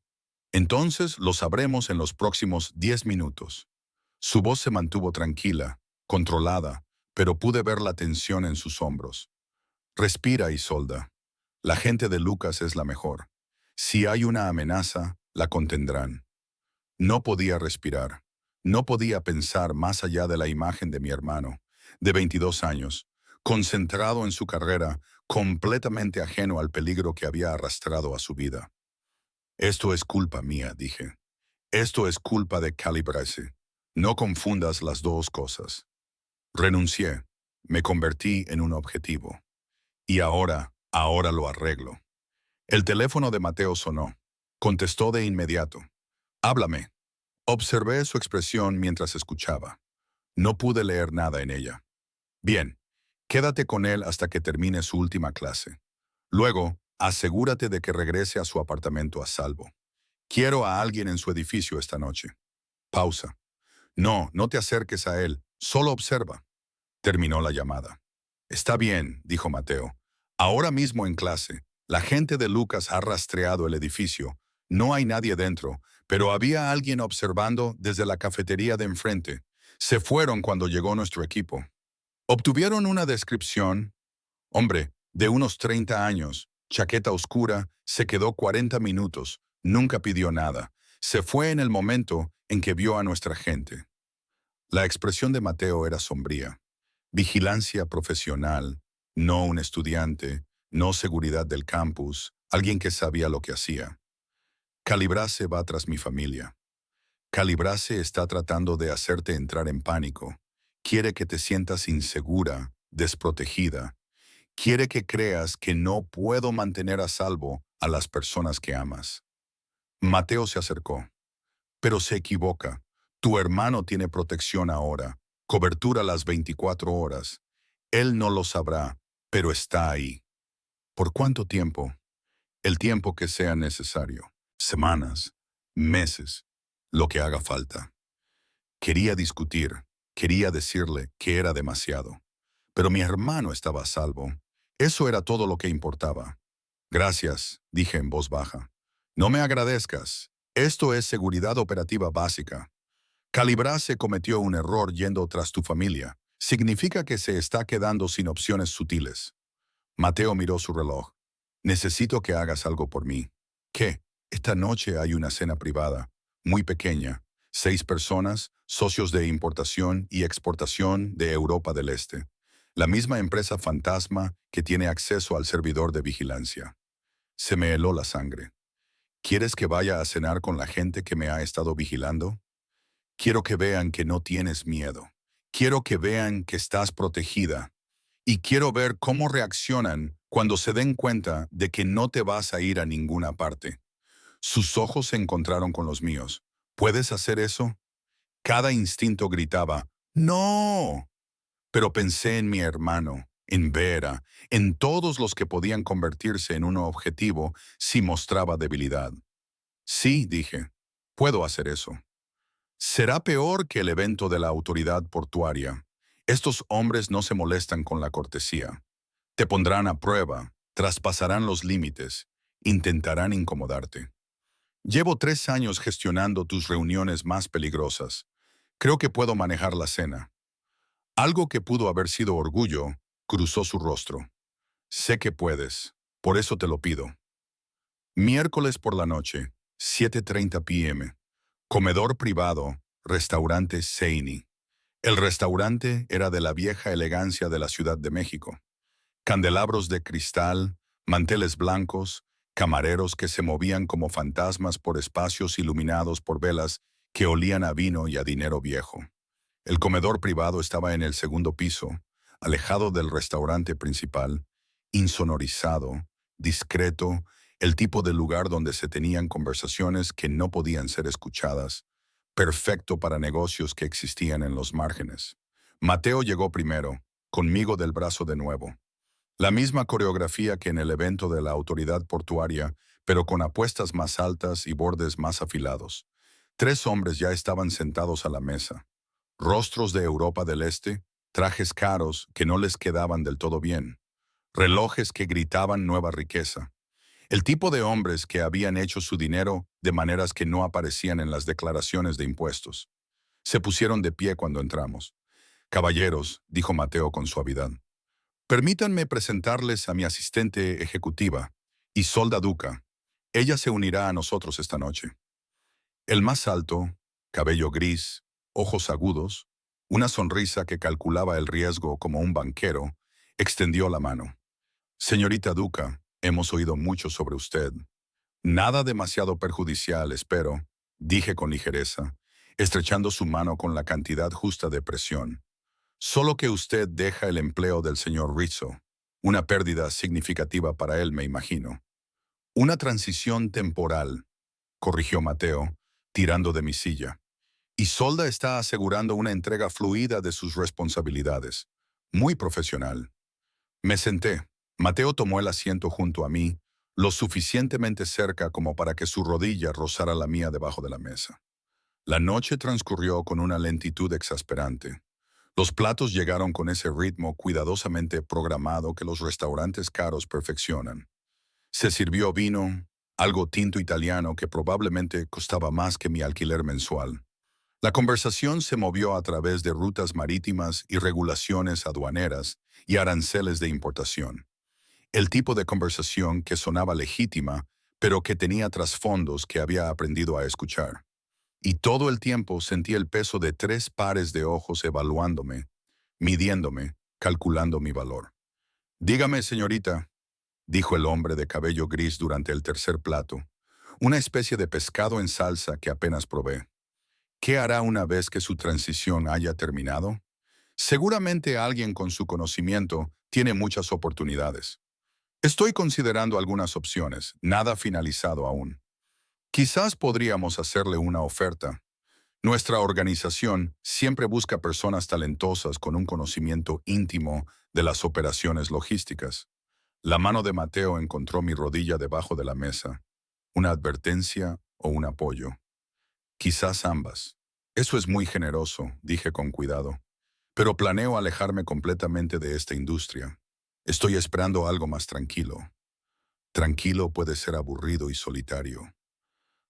Entonces lo sabremos en los próximos 10 minutos. Su voz se mantuvo tranquila, controlada, pero pude ver la tensión en sus hombros. Respira, Isolda. La gente de Lucas es la mejor. Si hay una amenaza, la contendrán. No podía respirar. No podía pensar más allá de la imagen de mi hermano, de 22 años, concentrado en su carrera, completamente ajeno al peligro que había arrastrado a su vida. Esto es culpa mía, dije. Esto es culpa de Calibrese. No confundas las dos cosas. Renuncié. Me convertí en un objetivo. Y ahora lo arreglo. El teléfono de Mateo sonó. Contestó de inmediato. Háblame. Observé su expresión mientras escuchaba. No pude leer nada en ella. Bien, quédate con él hasta que termine su última clase. Luego, asegúrate de que regrese a su apartamento a salvo. Quiero a alguien en su edificio esta noche. Pausa. No, no te acerques a él, solo observa. Terminó la llamada. Está bien, dijo Mateo. Ahora mismo en clase, la gente de Lucas ha rastreado el edificio. No hay nadie dentro, pero había alguien observando desde la cafetería de enfrente. Se fueron cuando llegó nuestro equipo. Obtuvieron una descripción. Hombre, de unos 30 años, chaqueta oscura, se quedó 40 minutos, nunca pidió nada. Se fue en el momento en que vio a nuestra gente. La expresión de Mateo era sombría. Vigilancia profesional, no un estudiante, no seguridad del campus, alguien que sabía lo que hacía. Calibrase va tras mi familia. Calibrase está tratando de hacerte entrar en pánico. Quiere que te sientas insegura, desprotegida. Quiere que creas que no puedo mantener a salvo a las personas que amas. Mateo se acercó. Pero se equivoca. Tu hermano tiene protección ahora, cobertura las 24 horas. Él no lo sabrá, pero está ahí. ¿Por cuánto tiempo? El tiempo que sea necesario. Semanas, meses, lo que haga falta. Quería discutir, quería decirle que era demasiado. Pero mi hermano estaba a salvo. Eso era todo lo que importaba. Gracias, dije en voz baja. No me agradezcas. Esto es seguridad operativa básica. Calibrase cometió un error yendo tras tu familia. Significa que se está quedando sin opciones sutiles. Mateo miró su reloj. Necesito que hagas algo por mí. ¿Qué? Esta noche hay una cena privada, muy pequeña. 6 personas, socios de importación y exportación de Europa del Este. La misma empresa fantasma que tiene acceso al servidor de vigilancia. Se me heló la sangre. ¿Quieres que vaya a cenar con la gente que me ha estado vigilando? Quiero que vean que no tienes miedo. Quiero que vean que estás protegida. Y quiero ver cómo reaccionan cuando se den cuenta de que no te vas a ir a ninguna parte. Sus ojos se encontraron con los míos. ¿Puedes hacer eso? Cada instinto gritaba, ¡No! Pero pensé en mi hermano, en Vera, en todos los que podían convertirse en un objetivo si mostraba debilidad. Sí, dije, puedo hacer eso. Será peor que el evento de la autoridad portuaria. Estos hombres no se molestan con la cortesía. Te pondrán a prueba, traspasarán los límites, intentarán incomodarte. Llevo 3 años gestionando tus reuniones más peligrosas. Creo que puedo manejar la cena. Algo que pudo haber sido orgullo cruzó su rostro. Sé que puedes, por eso te lo pido. Miércoles por la noche, 7:30 p.m. Comedor privado, restaurante Seini. El restaurante era de la vieja elegancia de la Ciudad de México. Candelabros de cristal, manteles blancos, camareros que se movían como fantasmas por espacios iluminados por velas que olían a vino y a dinero viejo. El comedor privado estaba en el segundo piso, alejado del restaurante principal, insonorizado, discreto, el tipo de lugar donde se tenían conversaciones que no podían ser escuchadas, perfecto para negocios que existían en los márgenes. Mateo llegó primero, conmigo del brazo de nuevo. La misma coreografía que en el evento de la autoridad portuaria, pero con apuestas más altas y bordes más afilados. 3 hombres ya estaban sentados a la mesa. Rostros de Europa del Este, trajes caros que no les quedaban del todo bien, relojes que gritaban nueva riqueza. El tipo de hombres que habían hecho su dinero de maneras que no aparecían en las declaraciones de impuestos. Se pusieron de pie cuando entramos. Caballeros, dijo Mateo con suavidad, permítanme presentarles a mi asistente ejecutiva, Isolda Duca. Ella se unirá a nosotros esta noche. El más alto, cabello gris, ojos agudos, una sonrisa que calculaba el riesgo como un banquero, extendió la mano. Señorita Duca, hemos oído mucho sobre usted. Nada demasiado perjudicial, espero, dije con ligereza, estrechando su mano con la cantidad justa de presión. Solo que usted deja el empleo del señor Rizzo. Una pérdida significativa para él, me imagino. Una transición temporal, corrigió Mateo, tirando de mi silla. Isolda está asegurando una entrega fluida de sus responsabilidades. Muy profesional. Me senté. Mateo tomó el asiento junto a mí, lo suficientemente cerca como para que su rodilla rozara la mía debajo de la mesa. La noche transcurrió con una lentitud exasperante. Los platos llegaron con ese ritmo cuidadosamente programado que los restaurantes caros perfeccionan. Se sirvió vino, algo tinto italiano que probablemente costaba más que mi alquiler mensual. La conversación se movió a través de rutas marítimas y regulaciones aduaneras y aranceles de importación. El tipo de conversación que sonaba legítima, pero que tenía trasfondos que había aprendido a escuchar. Y todo el tiempo sentí el peso de 3 pares de ojos evaluándome, midiéndome, calculando mi valor. Dígame, señorita, dijo el hombre de cabello gris durante el tercer plato, una especie de pescado en salsa que apenas probé. ¿Qué hará una vez que su transición haya terminado? Seguramente alguien con su conocimiento tiene muchas oportunidades. Estoy considerando algunas opciones, nada finalizado aún. Quizás podríamos hacerle una oferta. Nuestra organización siempre busca personas talentosas con un conocimiento íntimo de las operaciones logísticas. La mano de Mateo encontró mi rodilla debajo de la mesa. ¿Una advertencia o un apoyo? Quizás ambas. Eso es muy generoso, dije con cuidado. Pero planeo alejarme completamente de esta industria. Estoy esperando algo más tranquilo. Tranquilo puede ser aburrido y solitario.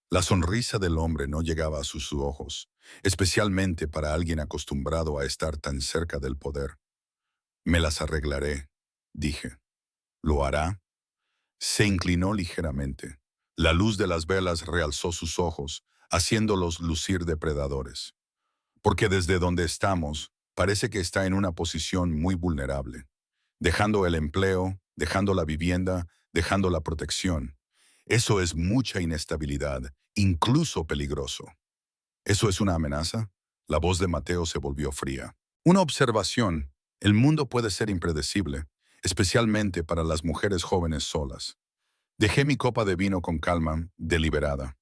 La sonrisa del hombre no llegaba a sus ojos, especialmente para alguien acostumbrado a estar tan cerca del poder. Me las arreglaré, dije. ¿Lo hará? Se inclinó ligeramente. La luz de las velas realzó sus ojos, haciéndolos lucir depredadores. Porque desde donde estamos, parece que está en una posición muy vulnerable, dejando el empleo, dejando la vivienda, dejando la protección. Eso es mucha inestabilidad, incluso peligroso. ¿Eso es una amenaza? La voz de Mateo se volvió fría. Una observación. El mundo puede ser impredecible, especialmente para las mujeres jóvenes solas. Dejé mi copa de vino con calma, deliberada.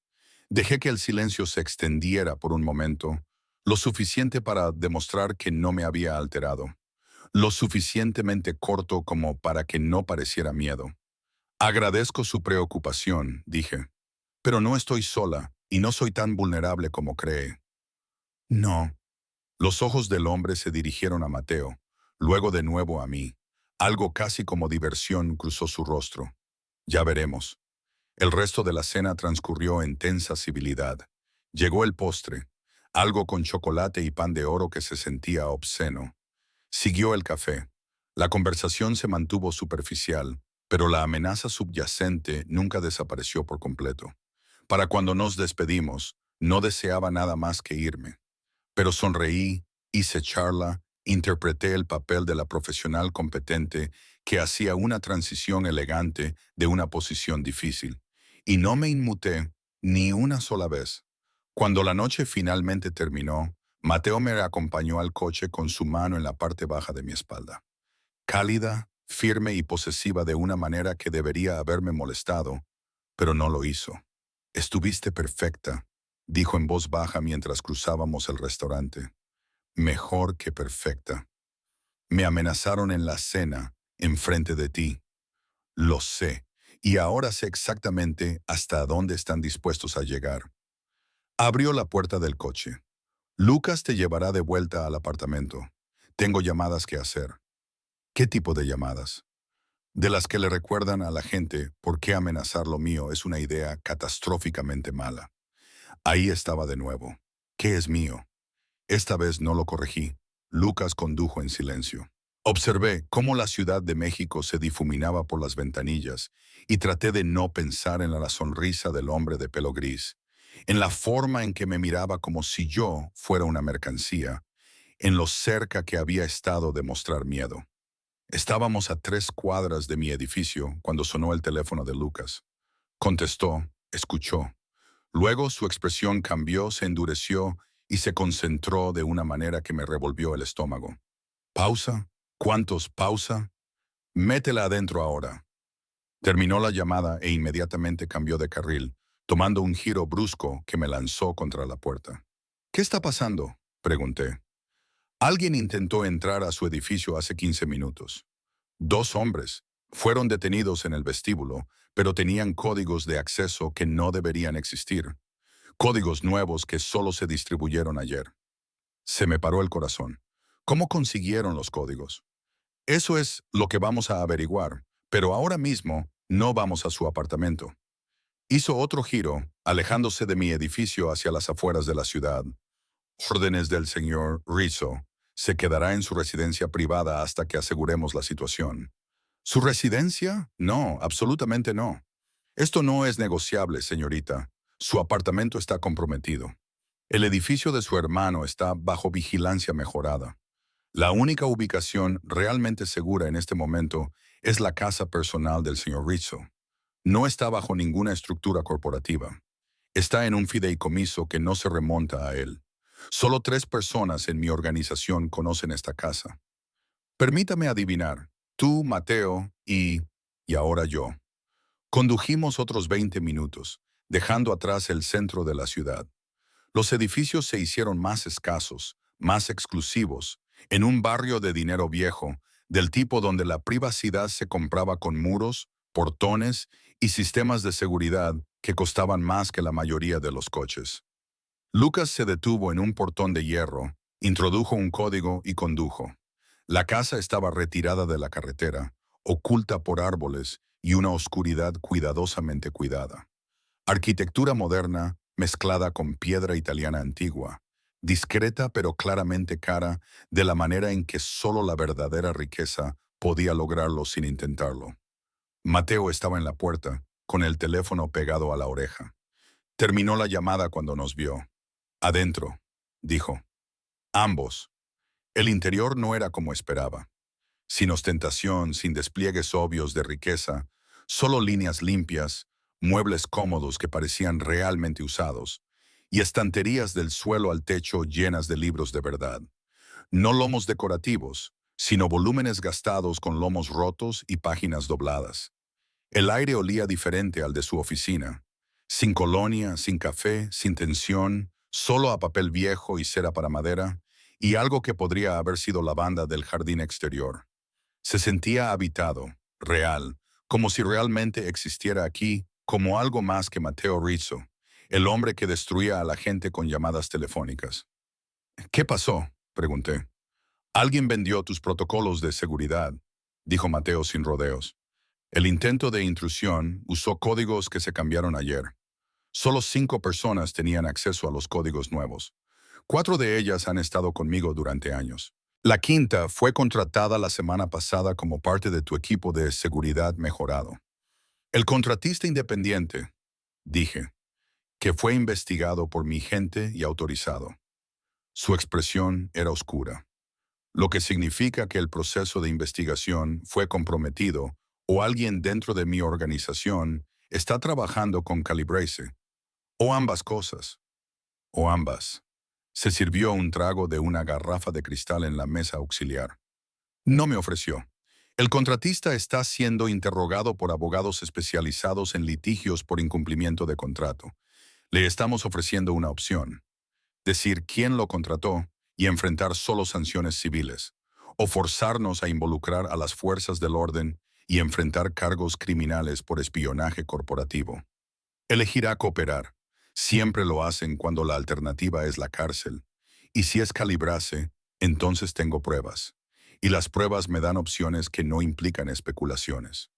Dejé que el silencio se extendiera por un momento, lo suficiente para demostrar que no me había alterado, lo suficientemente corto como para que no pareciera miedo. Agradezco su preocupación, dije, pero no estoy sola y no soy tan vulnerable como cree. No. Los ojos del hombre se dirigieron a Mateo, luego de nuevo a mí. Algo casi como diversión cruzó su rostro. Ya veremos. El resto de la cena transcurrió en tensa civilidad. Llegó el postre, algo con chocolate y pan de oro que se sentía obsceno. Siguió el café. La conversación se mantuvo superficial, pero la amenaza subyacente nunca desapareció por completo. Para cuando nos despedimos, no deseaba nada más que irme. Pero sonreí, hice charla, interpreté el papel de la profesional competente que hacía una transición elegante de una posición difícil. Y no me inmuté ni una sola vez. Cuando la noche finalmente terminó, Mateo me acompañó al coche con su mano en la parte baja de mi espalda. Cálida, firme y posesiva de una manera que debería haberme molestado, pero no lo hizo. Estuviste perfecta, dijo en voz baja mientras cruzábamos el restaurante. Mejor que perfecta. Me amenazaron en la cena, enfrente de ti. Lo sé, y ahora sé exactamente hasta dónde están dispuestos a llegar. Abrió la puerta del coche. Lucas te llevará de vuelta al apartamento. Tengo llamadas que hacer. ¿Qué tipo de llamadas? De las que le recuerdan a la gente por qué amenazar lo mío es una idea catastróficamente mala. Ahí estaba de nuevo. ¿Qué es mío? Esta vez no lo corregí. Lucas condujo en silencio. Observé cómo la Ciudad de México se difuminaba por las ventanillas y traté de no pensar en la sonrisa del hombre de pelo gris, en la forma en que me miraba como si yo fuera una mercancía, en lo cerca que había estado de mostrar miedo. Estábamos a 3 cuadras de mi edificio cuando sonó el teléfono de Lucas. Contestó, escuchó. Luego su expresión cambió, se endureció y se concentró de una manera que me revolvió el estómago. ¿Pausa? ¿Cuántos pausa? Métela adentro ahora. Terminó la llamada e inmediatamente cambió de carril, tomando un giro brusco que me lanzó contra la puerta. ¿Qué está pasando?, pregunté. Alguien intentó entrar a su edificio hace 15 minutos. 2 hombres fueron detenidos en el vestíbulo, pero tenían códigos de acceso que no deberían existir. Códigos nuevos que solo se distribuyeron ayer. Se me paró el corazón. ¿Cómo consiguieron los códigos? Eso es lo que vamos a averiguar, pero ahora mismo no vamos a su apartamento. Hizo otro giro, alejándose de mi edificio hacia las afueras de la ciudad. Órdenes del señor Rizzo. Se quedará en su residencia privada hasta que aseguremos la situación. ¿Su residencia? No, absolutamente no. Esto no es negociable, señorita. Su apartamento está comprometido. El edificio de su hermano está bajo vigilancia mejorada. La única ubicación realmente segura en este momento es la casa personal del señor Rizzo. No está bajo ninguna estructura corporativa. Está en un fideicomiso que no se remonta a él. Solo 3 personas en mi organización conocen esta casa. Permítame adivinar. Tú, Mateo y ahora yo. Condujimos otros 20 minutos, dejando atrás el centro de la ciudad. Los edificios se hicieron más escasos, más exclusivos, en un barrio de dinero viejo, del tipo donde la privacidad se compraba con muros, portones y sistemas de seguridad que costaban más que la mayoría de los coches. Lucas se detuvo en un portón de hierro, introdujo un código y condujo. La casa estaba retirada de la carretera, oculta por árboles y una oscuridad cuidadosamente cuidada. Arquitectura moderna mezclada con piedra italiana antigua, discreta pero claramente cara de la manera en que solo la verdadera riqueza podía lograrlo sin intentarlo. Mateo estaba en la puerta, con el teléfono pegado a la oreja. Terminó la llamada cuando nos vio. Adentro, dijo. Ambos. El interior no era como esperaba. Sin ostentación, sin despliegues obvios de riqueza, solo líneas limpias, muebles cómodos que parecían realmente usados, y estanterías del suelo al techo llenas de libros de verdad. No lomos decorativos, sino volúmenes gastados con lomos rotos y páginas dobladas. El aire olía diferente al de su oficina. Sin colonia, sin café, sin tensión, solo a papel viejo y cera para madera, y algo que podría haber sido lavanda del jardín exterior. Se sentía habitado, real, como si realmente existiera aquí, como algo más que Matteo Rizzo, el hombre que destruía a la gente con llamadas telefónicas. ¿Qué pasó?, pregunté. Alguien vendió tus protocolos de seguridad, dijo Mateo sin rodeos. El intento de intrusión usó códigos que se cambiaron ayer. Solo 5 personas tenían acceso a los códigos nuevos. 4 de ellas han estado conmigo durante años. La quinta fue contratada la semana pasada como parte de tu equipo de seguridad mejorado. El contratista independiente, dije, que fue investigado por mi gente y autorizado. Su expresión era oscura, lo que significa que el proceso de investigación fue comprometido o alguien dentro de mi organización está trabajando con Calibrace, o ambas cosas, o ambas. Se sirvió un trago de una garrafa de cristal en la mesa auxiliar. No me ofreció. El contratista está siendo interrogado por abogados especializados en litigios por incumplimiento de contrato. Le estamos ofreciendo una opción: decir quién lo contrató y enfrentar solo sanciones civiles, o forzarnos a involucrar a las fuerzas del orden y enfrentar cargos criminales por espionaje corporativo. Elegirá cooperar. Siempre lo hacen cuando la alternativa es la cárcel. Y si es Calibrace, entonces tengo pruebas. Y las pruebas me dan opciones que no implican especulaciones.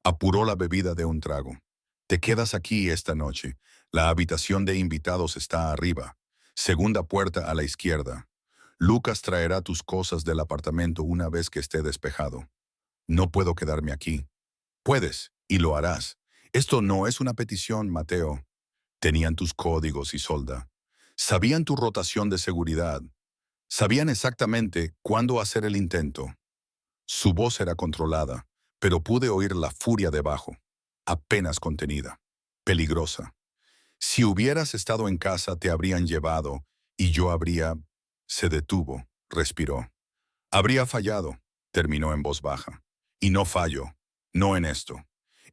Apuró la bebida de un trago. Te quedas aquí esta noche. La habitación de invitados está arriba. Segunda puerta a la izquierda. Lucas traerá tus cosas del apartamento una vez que esté despejado. No puedo quedarme aquí. Puedes, y lo harás. Esto no es una petición, Mateo. Tenían tus códigos, Isolda. Sabían tu rotación de seguridad. Sabían exactamente cuándo hacer el intento. Su voz era controlada, pero pude oír la furia debajo, apenas contenida, peligrosa. Si hubieras estado en casa te habrían llevado y yo habría... Se detuvo, respiró. Habría fallado, terminó en voz baja. Y no fallo, no en esto.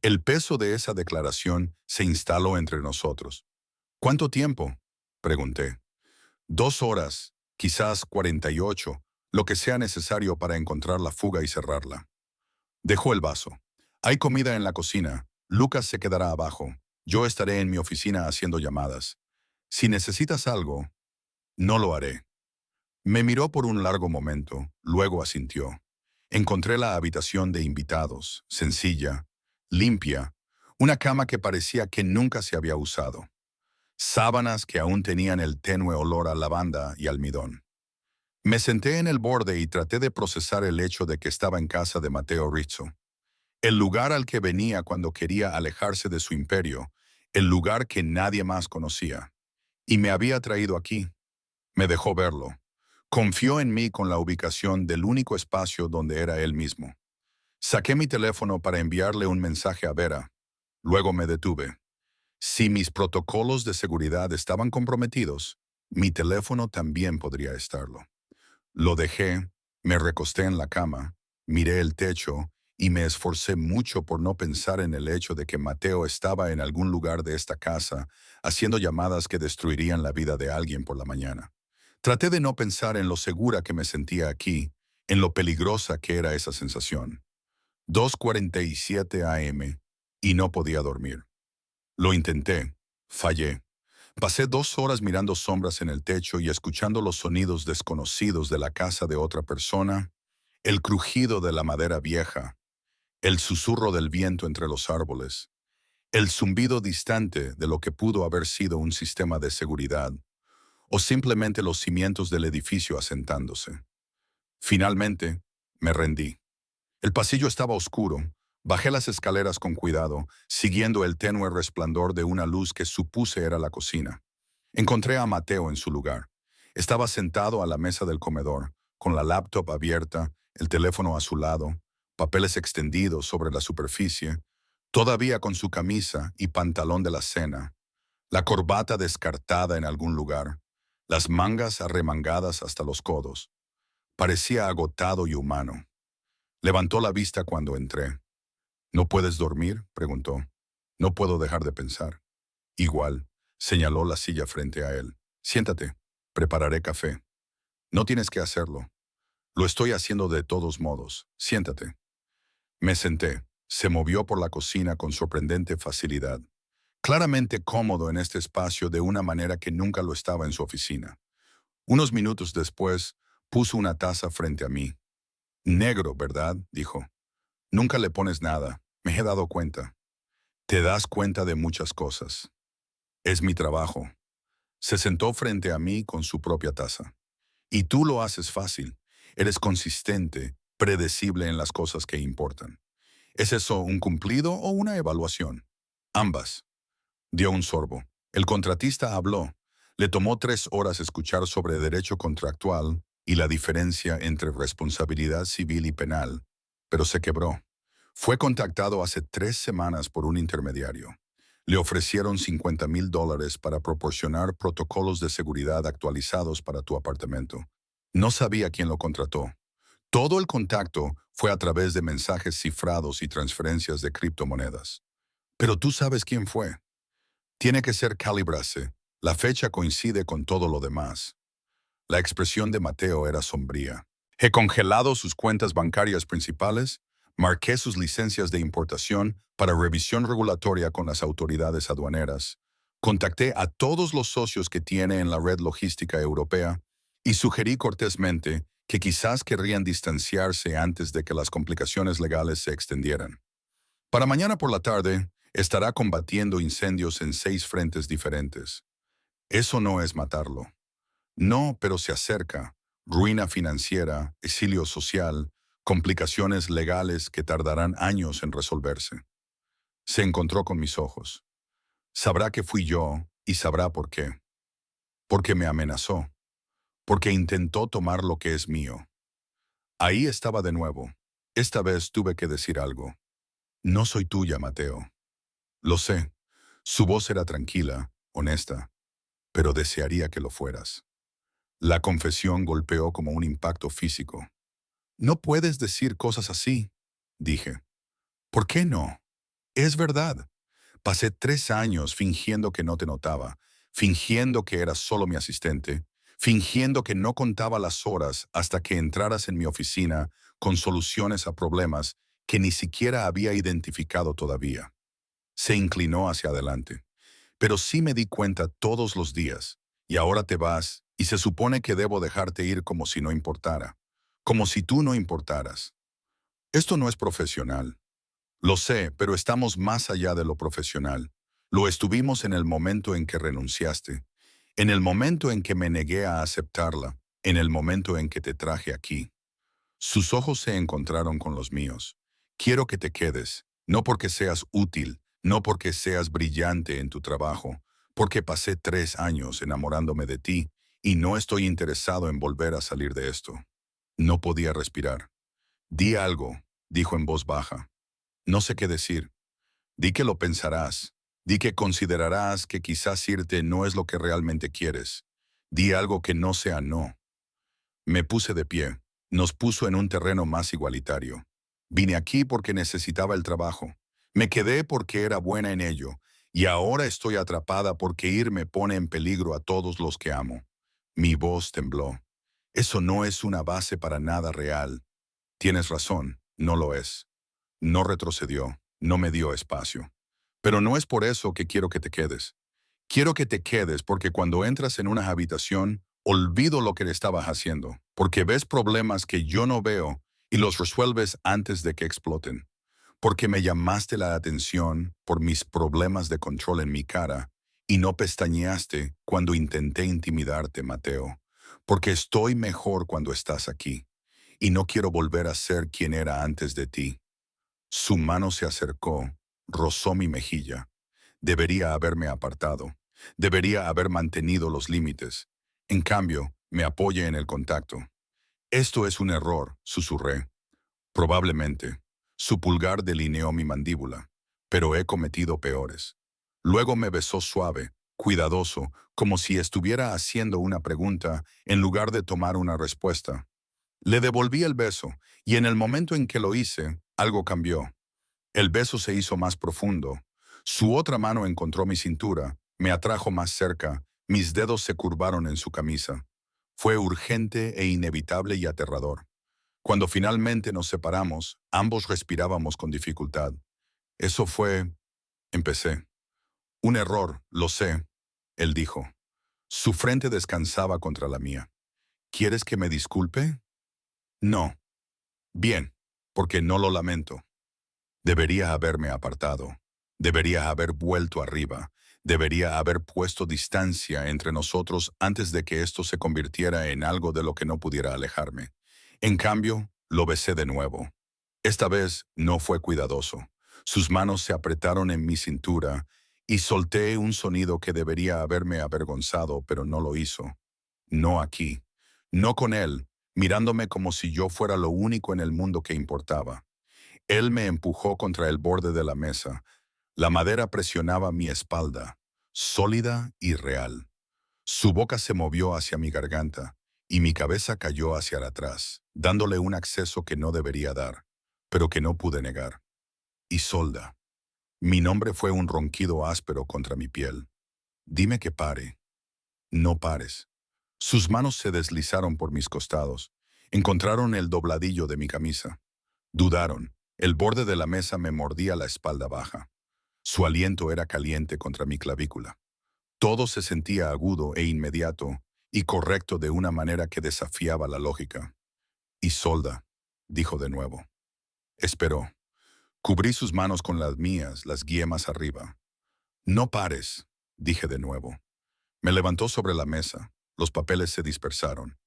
El peso de esa declaración se instaló entre nosotros. ¿Cuánto tiempo?, pregunté. 2 horas, quizás 48, lo que sea necesario para encontrar la fuga y cerrarla. Dejó el vaso. Hay comida en la cocina. Lucas se quedará abajo. Yo estaré en mi oficina haciendo llamadas. Si necesitas algo, no lo haré. Me miró por un largo momento, luego asintió. Encontré la habitación de invitados, sencilla, limpia, una cama que parecía que nunca se había usado. Sábanas que aún tenían el tenue olor a lavanda y almidón. Me senté en el borde y traté de procesar el hecho de que estaba en casa de Matteo Rizzo. El lugar al que venía cuando quería alejarse de su imperio, el lugar que nadie más conocía. Y me había traído aquí. Me dejó verlo. Confió en mí con la ubicación del único espacio donde era él mismo. Saqué mi teléfono para enviarle un mensaje a Vera. Luego me detuve. Si mis protocolos de seguridad estaban comprometidos, mi teléfono también podría estarlo. Lo dejé, me recosté en la cama, miré el techo y me esforcé mucho por no pensar en el hecho de que Mateo estaba en algún lugar de esta casa haciendo llamadas que destruirían la vida de alguien por la mañana. Traté de no pensar en lo segura que me sentía aquí, en lo peligrosa que era esa sensación. 2:47 a.m. y no podía dormir. Lo intenté, fallé. Pasé 2 horas mirando sombras en el techo y escuchando los sonidos desconocidos de la casa de otra persona, el crujido de la madera vieja, el susurro del viento entre los árboles, el zumbido distante de lo que pudo haber sido un sistema de seguridad, o simplemente los cimientos del edificio asentándose. Finalmente, me rendí. El pasillo estaba oscuro, Bajé las escaleras con cuidado, siguiendo el tenue resplandor de una luz que supuse era la cocina. Encontré a Mateo en su lugar. Estaba sentado a la mesa del comedor, con la laptop abierta, el teléfono a su lado, papeles extendidos sobre la superficie, todavía con su camisa y pantalón de la cena, la corbata descartada en algún lugar, las mangas arremangadas hasta los codos. Parecía agotado y humano. Levantó la vista cuando entré. ¿No puedes dormir?, preguntó. No puedo dejar de pensar. Igual, señaló la silla frente a él. Siéntate, prepararé café. No tienes que hacerlo. Lo estoy haciendo de todos modos. Siéntate. Me senté. Se movió por la cocina con sorprendente facilidad. Claramente cómodo en este espacio de una manera que nunca lo estaba en su oficina. Unos minutos después, puso una taza frente a mí. Negro, ¿verdad?, dijo. Nunca le pones nada. Me he dado cuenta. Te das cuenta de muchas cosas. Es mi trabajo. Se sentó frente a mí con su propia taza. Y tú lo haces fácil. Eres consistente, predecible en las cosas que importan. ¿Es eso un cumplido o una evaluación? Ambas. Dio un sorbo. El contratista habló. Le tomó 3 horas escuchar sobre derecho contractual y la diferencia entre responsabilidad civil y penal, pero se quebró. Fue contactado hace 3 semanas por un intermediario. Le ofrecieron $50,000 para proporcionar protocolos de seguridad actualizados para tu apartamento. No sabía quién lo contrató. Todo el contacto fue a través de mensajes cifrados y transferencias de criptomonedas. Pero tú sabes quién fue. Tiene que ser Calibrase. La fecha coincide con todo lo demás. La expresión de Mateo era sombría. He congelado sus cuentas bancarias principales, marqué sus licencias de importación para revisión regulatoria con las autoridades aduaneras, contacté a todos los socios que tiene en la red logística europea y sugerí cortésmente que quizás querrían distanciarse antes de que las complicaciones legales se extendieran. Para mañana por la tarde, estará combatiendo incendios en 6 frentes diferentes. Eso no es matarlo. No, pero se acerca. Ruina financiera, exilio social, complicaciones legales que tardarán años en resolverse. Se encontró con mis ojos. Sabrá que fui yo y sabrá por qué. Porque me amenazó. Porque intentó tomar lo que es mío. Ahí estaba de nuevo. Esta vez tuve que decir algo. No soy tuya, Mateo. Lo sé. Su voz era tranquila, honesta, pero desearía que lo fueras. La confesión golpeó como un impacto físico. No puedes decir cosas así, dije. ¿Por qué no? Es verdad. Pasé 3 años fingiendo que no te notaba, fingiendo que eras solo mi asistente, fingiendo que no contaba las horas hasta que entraras en mi oficina con soluciones a problemas que ni siquiera había identificado todavía. Se inclinó hacia adelante. Pero sí me di cuenta todos los días, y ahora te vas, y se supone que debo dejarte ir como si no importara, como si tú no importaras. Esto no es profesional. Lo sé, pero estamos más allá de lo profesional. Lo estuvimos en el momento en que renunciaste, en el momento en que me negué a aceptarla, en el momento en que te traje aquí. Sus ojos se encontraron con los míos. Quiero que te quedes, no porque seas útil, no porque seas brillante en tu trabajo, porque pasé 3 años enamorándome de ti y no estoy interesado en volver a salir de esto. No podía respirar. Di algo, dijo en voz baja. No sé qué decir. Di que lo pensarás. Di que considerarás que quizás irte no es lo que realmente quieres. Di algo que no sea no. Me puse de pie. Nos puso en un terreno más igualitario. Vine aquí porque necesitaba el trabajo. Me quedé porque era buena en ello. Y ahora estoy atrapada porque irme pone en peligro a todos los que amo. Mi voz tembló. Eso no es una base para nada real. Tienes razón, no lo es. No retrocedió, no me dio espacio. Pero no es por eso que quiero que te quedes. Quiero que te quedes porque cuando entras en una habitación, olvido lo que le estabas haciendo, porque ves problemas que yo no veo y los resuelves antes de que exploten. Porque me llamaste la atención por mis problemas de control en mi cara y no pestañeaste cuando intenté intimidarte, Mateo. Porque estoy mejor cuando estás aquí y no quiero volver a ser quien era antes de ti. Su mano se acercó, rozó mi mejilla. Debería haberme apartado. Debería haber mantenido los límites. En cambio, me apoyé en el contacto. Esto es un error, susurré. Probablemente. Su pulgar delineó mi mandíbula, pero he cometido peores. Luego me besó suave, cuidadoso, como si estuviera haciendo una pregunta en lugar de tomar una respuesta. Le devolví el beso, y en el momento en que lo hice, algo cambió. El beso se hizo más profundo. Su otra mano encontró mi cintura, me atrajo más cerca, mis dedos se curvaron en su camisa. Fue urgente e inevitable y aterrador. Cuando finalmente nos separamos, ambos respirábamos con dificultad. Eso fue... Empecé. Un error, lo sé, él dijo. Su frente descansaba contra la mía. ¿Quieres que me disculpe? No. Bien, porque no lo lamento. Debería haberme apartado. Debería haber vuelto arriba. Debería haber puesto distancia entre nosotros antes de que esto se convirtiera en algo de lo que no pudiera alejarme. En cambio, lo besé de nuevo. Esta vez no fue cuidadoso. Sus manos se apretaron en mi cintura y solté un sonido que debería haberme avergonzado, pero no lo hizo. No aquí. No con él, mirándome como si yo fuera lo único en el mundo que importaba. Él me empujó contra el borde de la mesa. La madera presionaba mi espalda, sólida y real. Su boca se movió hacia mi garganta y mi cabeza cayó hacia atrás, dándole un acceso que no debería dar, pero que no pude negar. Isolda. Mi nombre fue un ronquido áspero contra mi piel. Dime que pare. No pares. Sus manos se deslizaron por mis costados. Encontraron el dobladillo de mi camisa. Dudaron. El borde de la mesa me mordía la espalda baja. Su aliento era caliente contra mi clavícula. Todo se sentía agudo e inmediato, y correcto de una manera que desafiaba la lógica. Isolda, dijo de nuevo. Esperó. Cubrí sus manos con las mías, las guié más arriba. No pares, dije de nuevo. Me levantó sobre la mesa. Los papeles se dispersaron.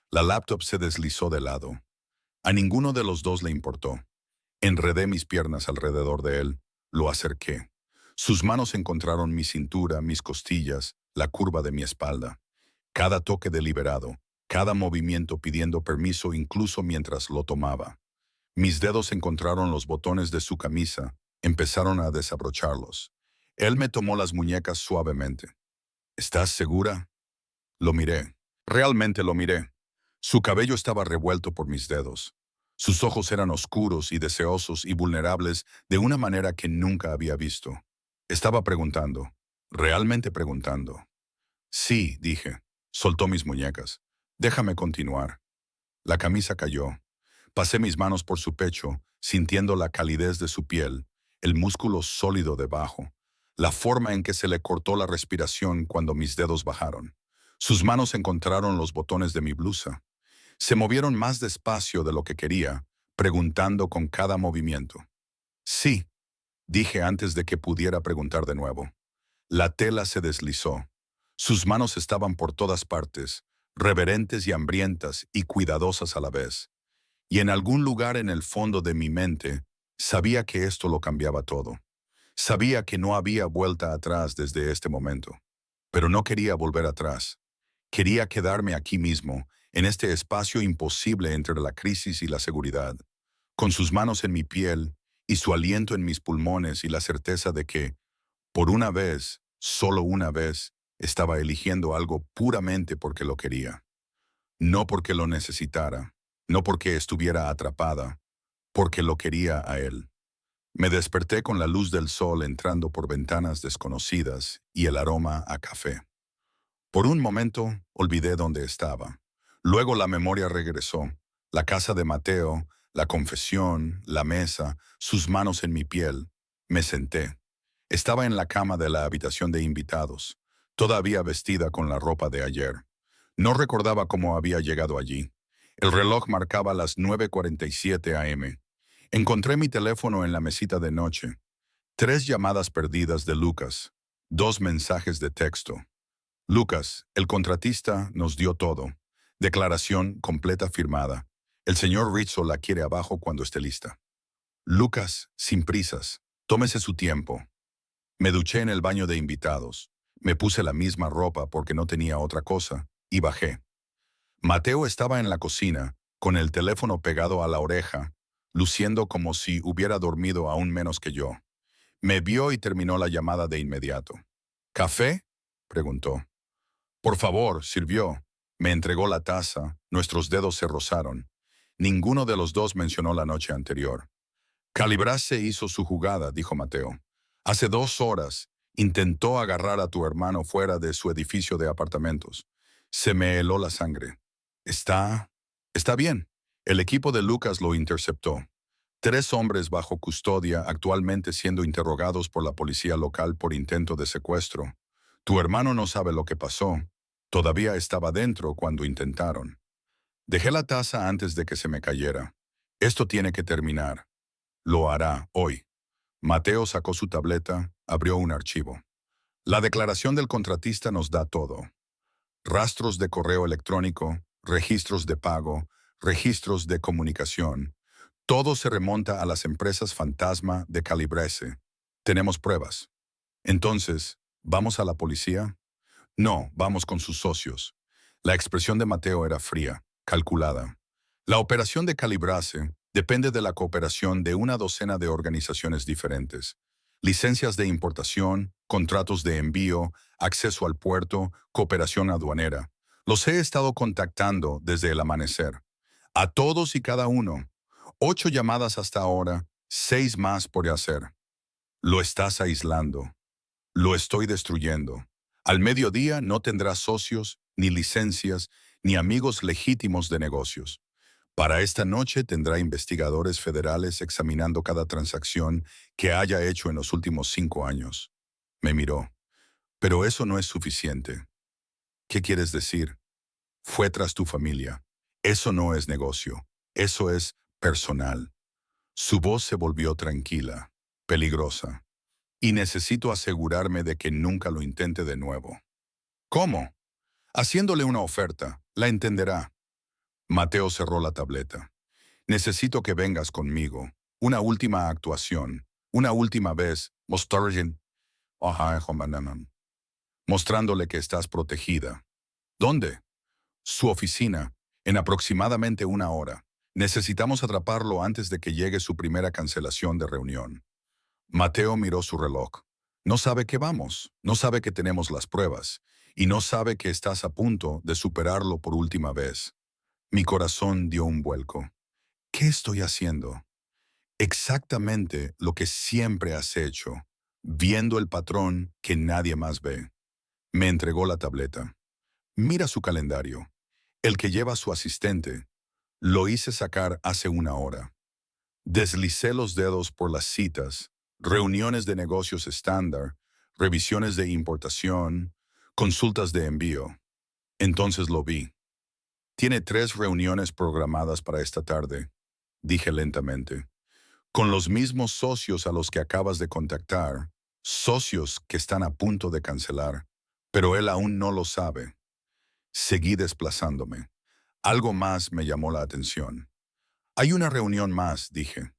La laptop se deslizó de lado. A ninguno de los dos le importó. Enredé mis piernas alrededor de él. Lo acerqué. Sus manos encontraron mi cintura, mis costillas, la curva de mi espalda. Cada toque deliberado, cada movimiento pidiendo permiso incluso mientras lo tomaba. Mis dedos encontraron los botones de su camisa, empezaron a desabrocharlos. Él me tomó las muñecas suavemente. ¿Estás segura? Lo miré. Realmente lo miré. Su cabello estaba revuelto por mis dedos. Sus ojos eran oscuros y deseosos y vulnerables de una manera que nunca había visto. Estaba preguntando, realmente preguntando. Sí, dije. Soltó mis muñecas. Déjame continuar. La camisa cayó. Pasé mis manos por su pecho, sintiendo la calidez de su piel, el músculo sólido debajo, la forma en que se le cortó la respiración cuando mis dedos bajaron. Sus manos encontraron los botones de mi blusa. Se movieron más despacio de lo que quería, preguntando con cada movimiento. Sí, dije antes de que pudiera preguntar de nuevo. La tela se deslizó. Sus manos estaban por todas partes, reverentes y hambrientas y cuidadosas a la vez. Y en algún lugar en el fondo de mi mente, sabía que esto lo cambiaba todo. Sabía que no había vuelta atrás desde este momento. Pero no quería volver atrás. Quería quedarme aquí mismo, en este espacio imposible entre la crisis y la seguridad, con sus manos en mi piel y su aliento en mis pulmones y la certeza de que, por una vez, solo una vez, estaba eligiendo algo puramente porque lo quería. No porque lo necesitara, no porque estuviera atrapada, porque lo quería a él. Me desperté con la luz del sol entrando por ventanas desconocidas y el aroma a café. Por un momento, olvidé dónde estaba. Luego la memoria regresó. La casa de Mateo, la confesión, la mesa, sus manos en mi piel. Me senté. Estaba en la cama de la habitación de invitados, todavía vestida con la ropa de ayer. No recordaba cómo había llegado allí. El reloj marcaba las 9:47 a.m. Encontré mi teléfono en la mesita de noche. 3 llamadas perdidas de Lucas. 2 mensajes de texto. Lucas, el contratista, nos dio todo. Declaración completa firmada. El señor Rizzo la quiere abajo cuando esté lista. Lucas, sin prisas. Tómese su tiempo. Me duché en el baño de invitados. Me puse la misma ropa porque no tenía otra cosa, y bajé. Mateo estaba en la cocina, con el teléfono pegado a la oreja, luciendo como si hubiera dormido aún menos que yo. Me vio y terminó la llamada de inmediato. ¿Café?, preguntó. Por favor, sirvió. Me entregó la taza, nuestros dedos se rozaron. Ninguno de los dos mencionó la noche anterior. Calibrase hizo su jugada, dijo Mateo. Hace 2 horas intentó agarrar a tu hermano fuera de su edificio de apartamentos. Se me heló la sangre. Está bien. El equipo de Lucas lo interceptó. 3 hombres bajo custodia actualmente siendo interrogados por la policía local por intento de secuestro. Tu hermano no sabe lo que pasó. Todavía estaba dentro cuando intentaron. Dejé la taza antes de que se me cayera. Esto tiene que terminar. Lo hará hoy. Mateo sacó su tableta, abrió un archivo. La declaración del contratista nos da todo. Rastros de correo electrónico, registros de pago, registros de comunicación. Todo se remonta a las empresas fantasma de Calibrese. Tenemos pruebas. Entonces, ¿vamos a la policía? No, vamos con sus socios. La expresión de Mateo era fría, calculada. La operación de Calibrase depende de la cooperación de una docena de organizaciones diferentes. Licencias de importación, contratos de envío, acceso al puerto, cooperación aduanera. Los he estado contactando desde el amanecer. A todos y cada uno. 8 llamadas hasta ahora, 6 más por hacer. Lo estás aislando. Lo estoy destruyendo. Al mediodía no tendrás socios, ni licencias, ni amigos legítimos de negocios. Para esta noche tendrá investigadores federales examinando cada transacción que haya hecho en los últimos 5 años. Me miró. Pero eso no es suficiente. ¿Qué quieres decir? Fue tras tu familia. Eso no es negocio. Eso es personal. Su voz se volvió tranquila, peligrosa. Y necesito asegurarme de que nunca lo intente de nuevo. ¿Cómo? Haciéndole una oferta. La entenderá. Mateo cerró la tableta. Necesito que vengas conmigo. Una última actuación. Una última vez. Mostrándole que estás protegida. ¿Dónde? Su oficina. En aproximadamente 1 hora. Necesitamos atraparlo antes de que llegue su primera cancelación de reunión. Mateo miró su reloj. No sabe que vamos, no sabe que tenemos las pruebas, y no sabe que estás a punto de superarlo por última vez. Mi corazón dio un vuelco. ¿Qué estoy haciendo? Exactamente lo que siempre has hecho, viendo el patrón que nadie más ve. Me entregó la tableta. Mira su calendario. El que lleva su asistente. Lo hice sacar hace 1 hora. Deslicé los dedos por las citas, reuniones de negocios estándar, revisiones de importación, consultas de envío. Entonces lo vi. Tiene 3 reuniones programadas para esta tarde, dije lentamente, con los mismos socios a los que acabas de contactar, socios que están a punto de cancelar, pero él aún no lo sabe. Seguí desplazándome. Algo más me llamó la atención. Hay una reunión más, dije.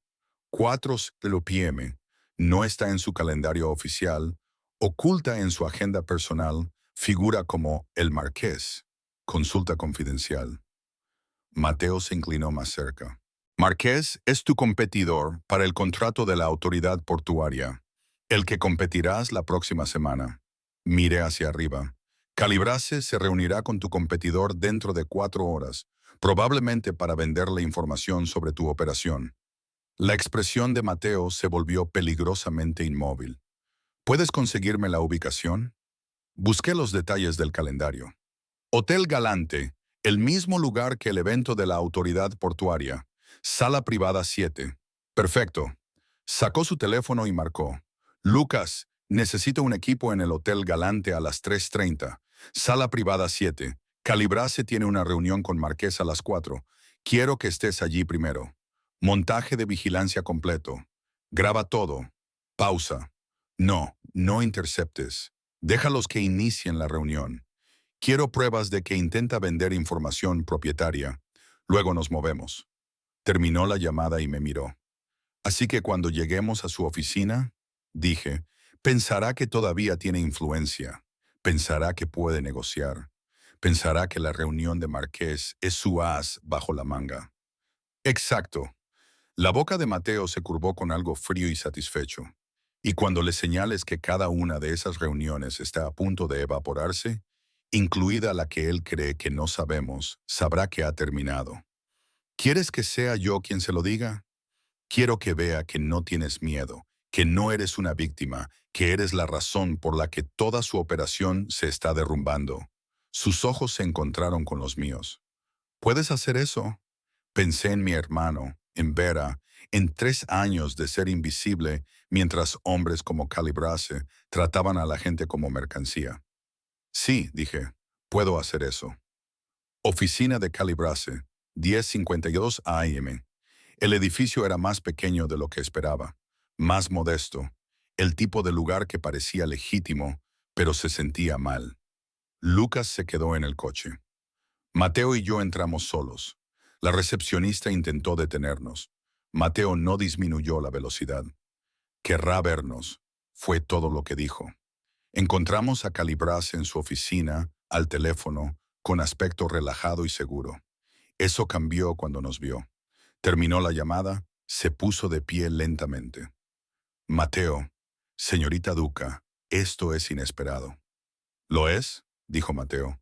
4 p.m. No está en su calendario oficial, oculta en su agenda personal, figura como el Marqués. Consulta confidencial. Mateo se inclinó más cerca. Marqués es tu competidor para el contrato de la autoridad portuaria, el que competirás la próxima semana. Miré hacia arriba. Calibrase se reunirá con tu competidor dentro de 4 horas, probablemente para venderle información sobre tu operación. La expresión de Mateo se volvió peligrosamente inmóvil. ¿Puedes conseguirme la ubicación? Busqué los detalles del calendario. Hotel Galante, el mismo lugar que el evento de la autoridad portuaria. Sala privada 7. Perfecto. Sacó su teléfono y marcó. Lucas, necesito un equipo en el Hotel Galante a las 3:30. Sala privada 7. Calibrase tiene una reunión con Marqués a las 4. Quiero que estés allí primero. Montaje de vigilancia completo. Graba todo. Pausa. No interceptes. Déjalos que inicien la reunión. Quiero pruebas de que intenta vender información propietaria. Luego nos movemos. Terminó la llamada y me miró. Así que cuando lleguemos a su oficina, dije, pensará que todavía tiene influencia, pensará que puede negociar, pensará que la reunión de Marqués es su as bajo la manga. Exacto. La boca de Mateo se curvó con algo frío y satisfecho. Y cuando le señales que cada una de esas reuniones está a punto de evaporarse, incluida la que él cree que no sabemos, sabrá que ha terminado. ¿Quieres que sea yo quien se lo diga? Quiero que vea que no tienes miedo, que no eres una víctima, que eres la razón por la que toda su operación se está derrumbando. Sus ojos se encontraron con los míos. ¿Puedes hacer eso? Pensé en mi hermano, en Vera, en 3 años de ser invisible mientras hombres como Calibrase trataban a la gente como mercancía. Sí, dije, puedo hacer eso. Oficina de Calibrase, 10:52 AM. El edificio era más pequeño de lo que esperaba, más modesto, el tipo de lugar que parecía legítimo, pero se sentía mal. Lucas se quedó en el coche. Mateo y yo entramos solos. La recepcionista intentó detenernos. Mateo no disminuyó la velocidad. Querrá vernos, fue todo lo que dijo. Encontramos a Calibrase en su oficina, al teléfono, con aspecto relajado y seguro. Eso cambió cuando nos vio. Terminó la llamada, se puso de pie lentamente. Mateo, señorita Duca, esto es inesperado. ¿Lo es? Dijo Mateo.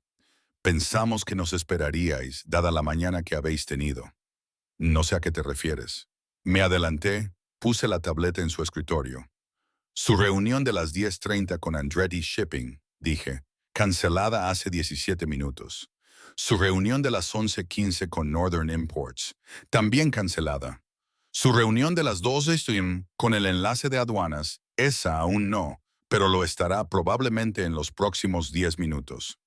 Pensamos que nos esperaríais, dada la mañana que habéis tenido. No sé a qué te refieres. Me adelanté, puse la tableta en su escritorio. Su reunión de las 10:30 con Andretti Shipping, dije, cancelada hace 17 minutos. Su reunión de las 11:15 con Northern Imports, también cancelada. Su reunión de las 12 con el enlace de aduanas, esa aún no, pero lo estará probablemente en los próximos 10 minutos.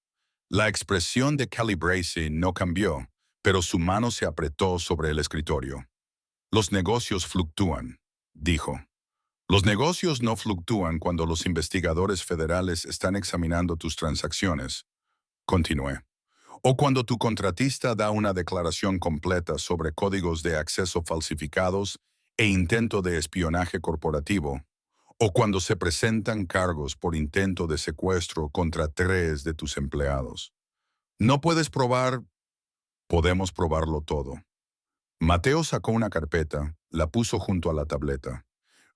La expresión de Calibrase no cambió, pero su mano se apretó sobre el escritorio. Los negocios fluctúan, dijo. Los negocios no fluctúan cuando los investigadores federales están examinando tus transacciones, continué. O cuando tu contratista da una declaración completa sobre códigos de acceso falsificados e intento de espionaje corporativo, o cuando se presentan cargos por intento de secuestro contra 3 de tus empleados. No puedes probar, podemos probarlo todo. Mateo sacó una carpeta, la puso junto a la tableta.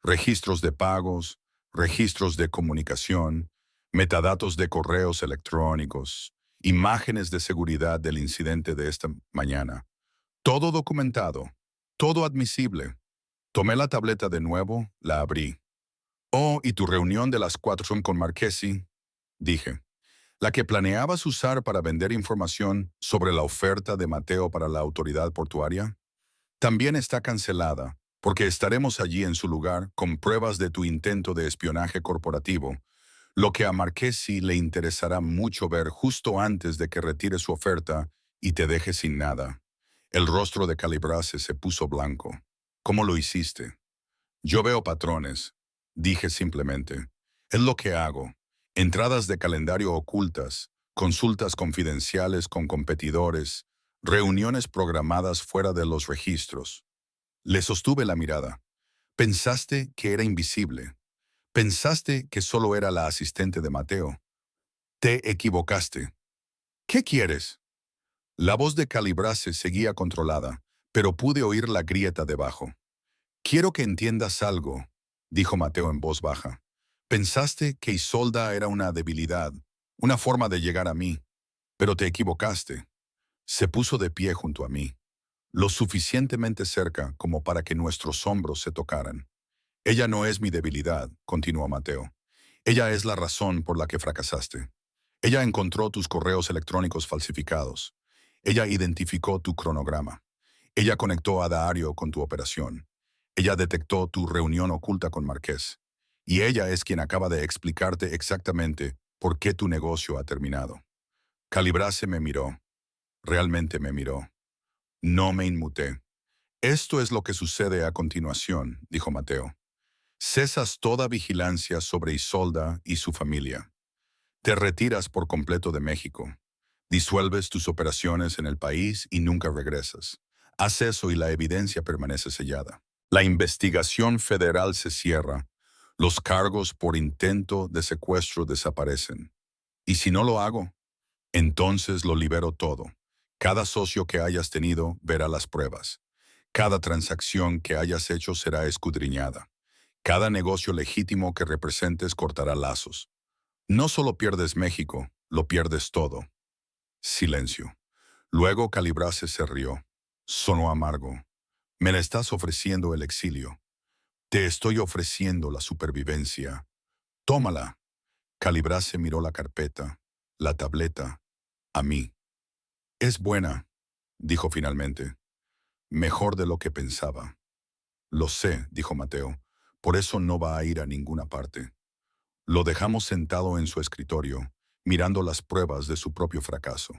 Registros de pagos, registros de comunicación, metadatos de correos electrónicos, imágenes de seguridad del incidente de esta mañana. Todo documentado, todo admisible. Tomé la tableta de nuevo, la abrí. Oh, ¿y tu reunión de las 4 con Marchesi? Dije. La que planeabas usar para vender información sobre la oferta de Mateo para la autoridad portuaria, también está cancelada, porque estaremos allí en su lugar con pruebas de tu intento de espionaje corporativo, lo que a Marchesi le interesará mucho ver justo antes de que retire su oferta y te deje sin nada. El rostro de Calibrase se puso blanco. ¿Cómo lo hiciste? Yo veo patrones, dije simplemente. Es lo que hago. Entradas de calendario ocultas, consultas confidenciales con competidores, reuniones programadas fuera de los registros. Le sostuve la mirada. Pensaste que era invisible. Pensaste que solo era la asistente de Mateo. Te equivocaste. ¿Qué quieres? La voz de Calibrase seguía controlada, pero pude oír la grieta debajo. Quiero que entiendas algo, dijo Mateo en voz baja. Pensaste que Isolda era una debilidad, una forma de llegar a mí, pero te equivocaste. Se puso de pie junto a mí, lo suficientemente cerca como para que nuestros hombros se tocaran. Ella no es mi debilidad, continuó Mateo. Ella es la razón por la que fracasaste. Ella encontró tus correos electrónicos falsificados. Ella identificó tu cronograma. Ella conectó a Dario con tu operación. Ella detectó tu reunión oculta con Marqués. Y ella es quien acaba de explicarte exactamente por qué tu negocio ha terminado. Calibrase me miró. Realmente me miró. No me inmuté. Esto es lo que sucede a continuación, dijo Mateo. Cesas toda vigilancia sobre Isolda y su familia. Te retiras por completo de México. Disuelves tus operaciones en el país y nunca regresas. Haz eso y la evidencia permanece sellada. La investigación federal se cierra. Los cargos por intento de secuestro desaparecen. ¿Y si no lo hago? Entonces lo libero todo. Cada socio que hayas tenido verá las pruebas. Cada transacción que hayas hecho será escudriñada. Cada negocio legítimo que representes cortará lazos. No solo pierdes México, lo pierdes todo. Silencio. Luego Calibrase se rió. Sonó amargo. Me la estás ofreciendo el exilio. Te estoy ofreciendo la supervivencia. Tómala. Calibrase miró la carpeta, la tableta, a mí. Es buena, dijo finalmente. Mejor de lo que pensaba. Lo sé, dijo Mateo. Por eso no va a ir a ninguna parte. Lo dejamos sentado en su escritorio, mirando las pruebas de su propio fracaso.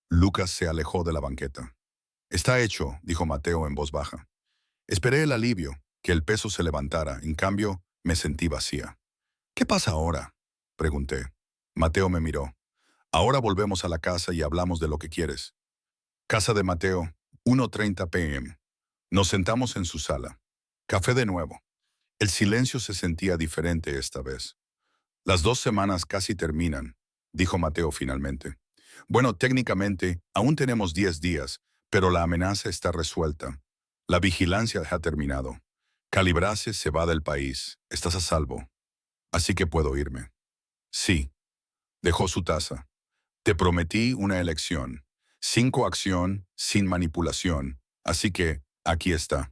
Lucas se alejó de la banqueta. Está hecho, dijo Mateo en voz baja. Esperé el alivio, que el peso se levantara. En cambio, me sentí vacía. ¿Qué pasa ahora?, pregunté. Mateo me miró. Ahora volvemos a la casa y hablamos de lo que quieres. Casa de Mateo, 1:30 p.m. Nos sentamos en su sala. Café de nuevo. El silencio se sentía diferente esta vez. Las 2 semanas casi terminan, dijo Mateo finalmente. Bueno, técnicamente, aún tenemos 10 días, pero la amenaza está resuelta. La vigilancia ha terminado. Calibrase se va del país. Estás a salvo. Así que puedo irme. Sí. Dejó su taza. Te prometí una elección. Sin coacción, sin manipulación. Así que, aquí está.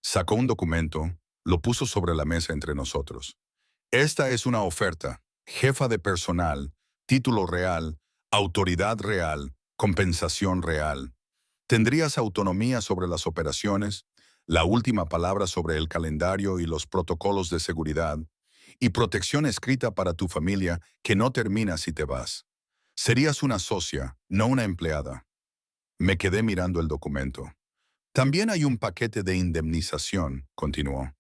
Sacó un documento, lo puso sobre la mesa entre nosotros. Esta es una oferta. Jefa de personal, título real, autoridad real, compensación real. Tendrías autonomía sobre las operaciones, la última palabra sobre el calendario y los protocolos de seguridad, y protección escrita para tu familia que no termina si te vas. Serías una socia, no una empleada. Me quedé mirando el documento. También hay un paquete de indemnización, continuó.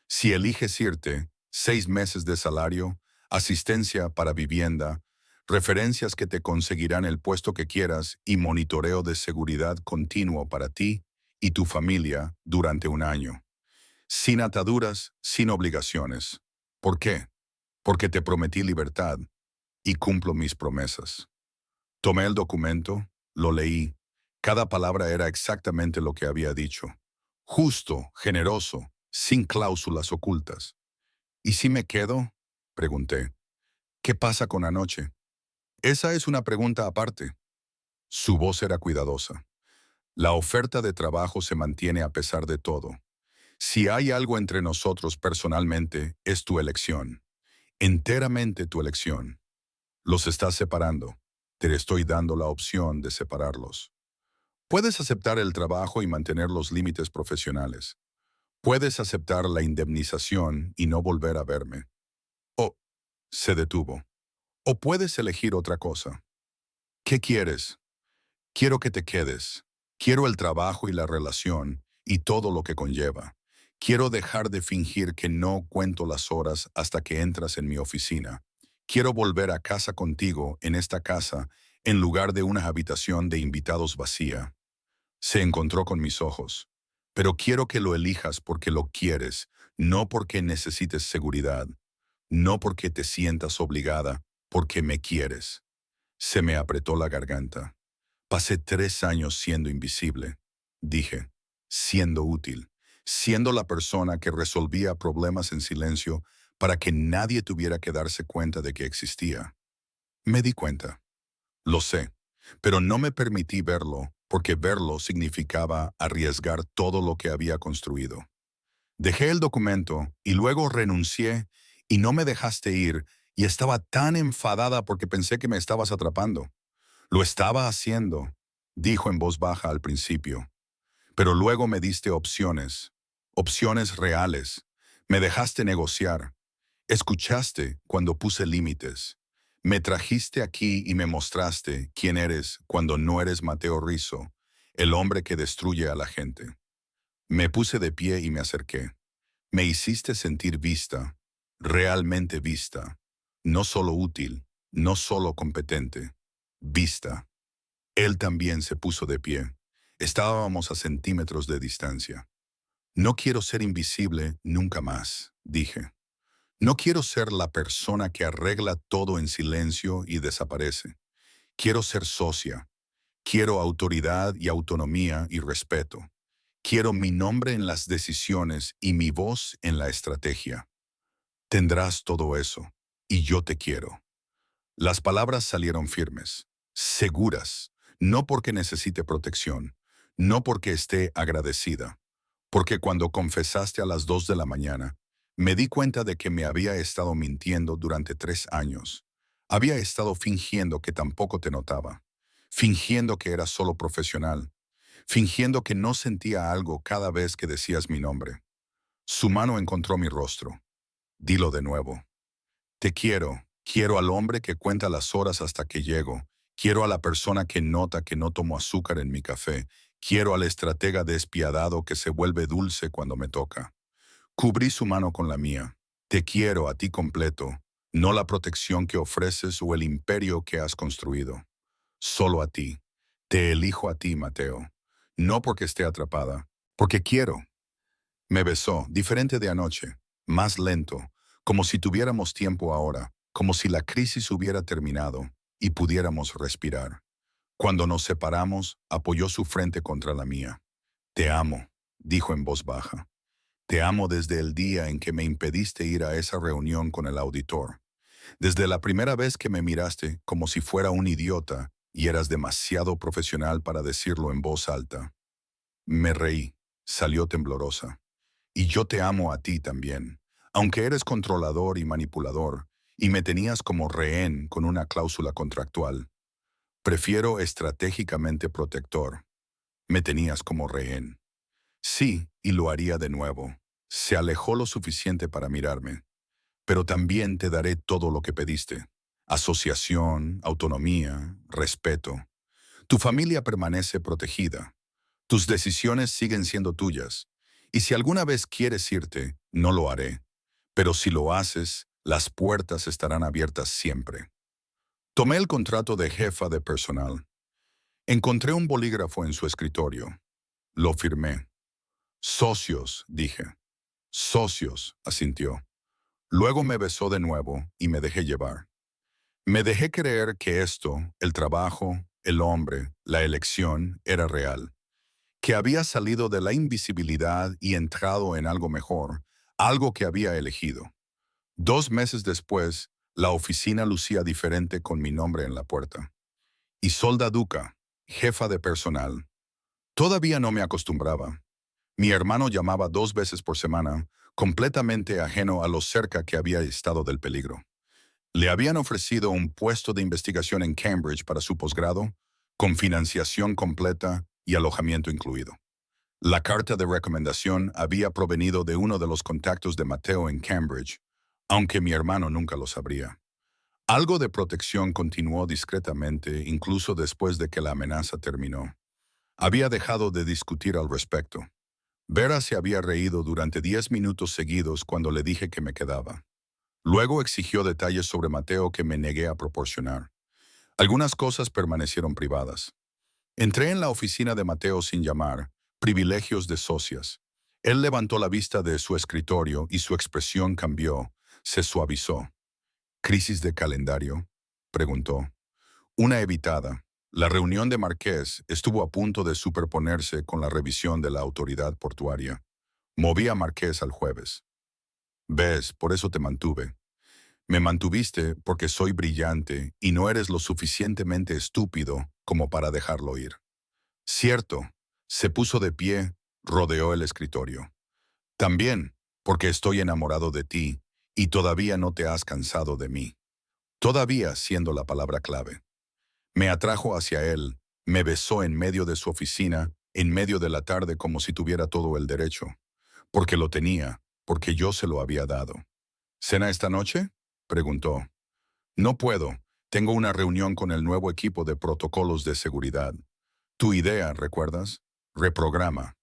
Si eliges irte, 6 meses de salario, asistencia para vivienda, referencias que te conseguirán el puesto que quieras y monitoreo de seguridad continuo para ti y tu familia durante un año. Sin ataduras, sin obligaciones. ¿Por qué? Porque te prometí libertad y cumplo mis promesas. Tomé el documento, lo leí. Cada palabra era exactamente lo que había dicho. Justo, generoso, sin cláusulas ocultas. ¿Y si me quedo?, pregunté. ¿Qué pasa con anoche? Esa es una pregunta aparte. Su voz era cuidadosa. La oferta de trabajo se mantiene a pesar de todo. Si hay algo entre nosotros personalmente, es tu elección. Enteramente tu elección. Los estás separando. Te estoy dando la opción de separarlos. Puedes aceptar el trabajo y mantener los límites profesionales. Puedes aceptar la indemnización y no volver a verme. O se detuvo. O puedes elegir otra cosa. ¿Qué quieres? Quiero que te quedes. Quiero el trabajo y la relación y todo lo que conlleva. Quiero dejar de fingir que no cuento las horas hasta que entras en mi oficina. Quiero volver a casa contigo en esta casa en lugar de una habitación de invitados vacía. Se encontró con mis ojos. Pero quiero que lo elijas porque lo quieres, no porque necesites seguridad, no porque te sientas obligada, porque me quieres. Se me apretó la garganta. Pasé 3 años siendo invisible, dije, siendo útil, siendo la persona que resolvía problemas en silencio para que nadie tuviera que darse cuenta de que existía. Me di cuenta. Lo sé, pero no me permití verlo porque verlo significaba arriesgar todo lo que había construido. Dejé el documento y luego renuncié y no me dejaste ir y estaba tan enfadada porque pensé que me estabas atrapando. Lo estaba haciendo, dijo en voz baja al principio, pero luego me diste opciones, opciones reales. Me dejaste negociar. Escuchaste cuando puse límites. Me trajiste aquí y me mostraste quién eres cuando no eres Mateo Rizzo, el hombre que destruye a la gente. Me puse de pie y me acerqué. Me hiciste sentir vista, realmente vista, no solo útil, no solo competente, vista. Él también se puso de pie. Estábamos a centímetros de distancia. No quiero ser invisible nunca más, dije. No quiero ser la persona que arregla todo en silencio y desaparece. Quiero ser socia. Quiero autoridad y autonomía y respeto. Quiero mi nombre en las decisiones y mi voz en la estrategia. Tendrás todo eso, y yo te quiero. Las palabras salieron firmes, seguras, no porque necesite protección, no porque esté agradecida, porque cuando confesaste a las 2 de la mañana, me di cuenta de que me había estado mintiendo durante 3 años. Había estado fingiendo que tampoco te notaba, fingiendo que era solo profesional, fingiendo que no sentía algo cada vez que decías mi nombre. Su mano encontró mi rostro. Dilo de nuevo. Te quiero. Quiero al hombre que cuenta las horas hasta que llego. Quiero a la persona que nota que no tomo azúcar en mi café. Quiero al estratega despiadado que se vuelve dulce cuando me toca. Cubrí su mano con la mía. Te quiero a ti completo, no la protección que ofreces o el imperio que has construido. Solo a ti. Te elijo a ti, Mateo. No porque esté atrapada, porque quiero. Me besó, diferente de anoche, más lento, como si tuviéramos tiempo ahora, como si la crisis hubiera terminado y pudiéramos respirar. Cuando nos separamos, apoyó su frente contra la mía. Te amo, dijo en voz baja. Te amo desde el día en que me impediste ir a esa reunión con el auditor. Desde la primera vez que me miraste como si fuera un idiota y eras demasiado profesional para decirlo en voz alta. Me reí, salió temblorosa. Y yo te amo a ti también, aunque eres controlador y manipulador, y me tenías como rehén con una cláusula contractual. Prefiero estratégicamente protector. Me tenías como rehén. Sí, y lo haría de nuevo. Se alejó lo suficiente para mirarme. Pero también te daré todo lo que pediste. Asociación, autonomía, respeto. Tu familia permanece protegida. Tus decisiones siguen siendo tuyas. Y si alguna vez quieres irte, no lo haré. Pero si lo haces, las puertas estarán abiertas siempre. Tomé el contrato de jefa de personal. Encontré un bolígrafo en su escritorio. Lo firmé. Socios, dije. Socios, asintió. Luego me besó de nuevo y me dejé llevar. Me dejé creer que esto, el trabajo, el hombre, la elección, era real. Que había salido de la invisibilidad y entrado en algo mejor, algo que había elegido. 2 meses después, la oficina lucía diferente con mi nombre en la puerta. Isolda Duca, jefa de personal. Todavía no me acostumbraba. Mi hermano llamaba 2 veces por semana, completamente ajeno a lo cerca que había estado del peligro. Le habían ofrecido un puesto de investigación en Cambridge para su posgrado, con financiación completa y alojamiento incluido. La carta de recomendación había provenido de uno de los contactos de Mateo en Cambridge, aunque mi hermano nunca lo sabría. Algo de protección continuó discretamente incluso después de que la amenaza terminó. Había dejado de discutir al respecto. Vera se había reído durante 10 minutos seguidos cuando le dije que me quedaba. Luego exigió detalles sobre Mateo que me negué a proporcionar. Algunas cosas permanecieron privadas. Entré en la oficina de Mateo sin llamar, privilegios de socias. Él levantó la vista de su escritorio y su expresión cambió, se suavizó. ¿Crisis de calendario?, preguntó. Una evitada. La reunión de Marqués estuvo a punto de superponerse con la revisión de la autoridad portuaria. Moví a Marqués al jueves. Ves, por eso te mantuve. Me mantuviste porque soy brillante y no eres lo suficientemente estúpido como para dejarlo ir. Cierto, se puso de pie, rodeó el escritorio. También, porque estoy enamorado de ti y todavía no te has cansado de mí. Todavía siendo la palabra clave. Me atrajo hacia él, me besó en medio de su oficina, en medio de la tarde como si tuviera todo el derecho. Porque lo tenía, porque yo se lo había dado. ¿Cena esta noche?, preguntó. No puedo, tengo una reunión con el nuevo equipo de protocolos de seguridad. Tu idea, ¿recuerdas? Reprograma.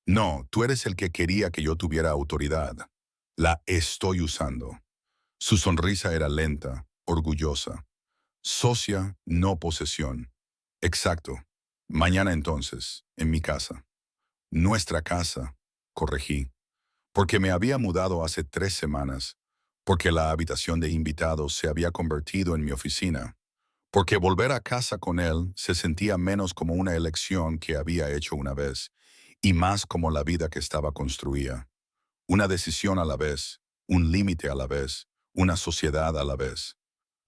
No, tú eres el que quería que yo tuviera autoridad. La estoy usando. Su sonrisa era lenta, orgullosa. Socia, no posesión. Exacto. Mañana entonces, en mi casa. Nuestra casa. corregí, porque me había mudado hace 3 semanas, porque la habitación de invitados se había convertido en mi oficina, porque volver a casa con él se sentía menos como una elección que había hecho una vez y más como la vida que estaba construida. Una decisión a la vez, un límite a la vez, una sociedad a la vez.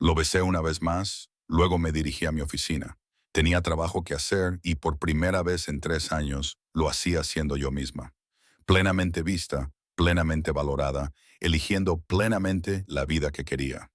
Lo besé una vez más, luego me dirigí a mi oficina. Tenía trabajo que hacer y por primera vez en 3 años lo hacía siendo yo misma. Plenamente vista, plenamente valorada, eligiendo plenamente la vida que quería.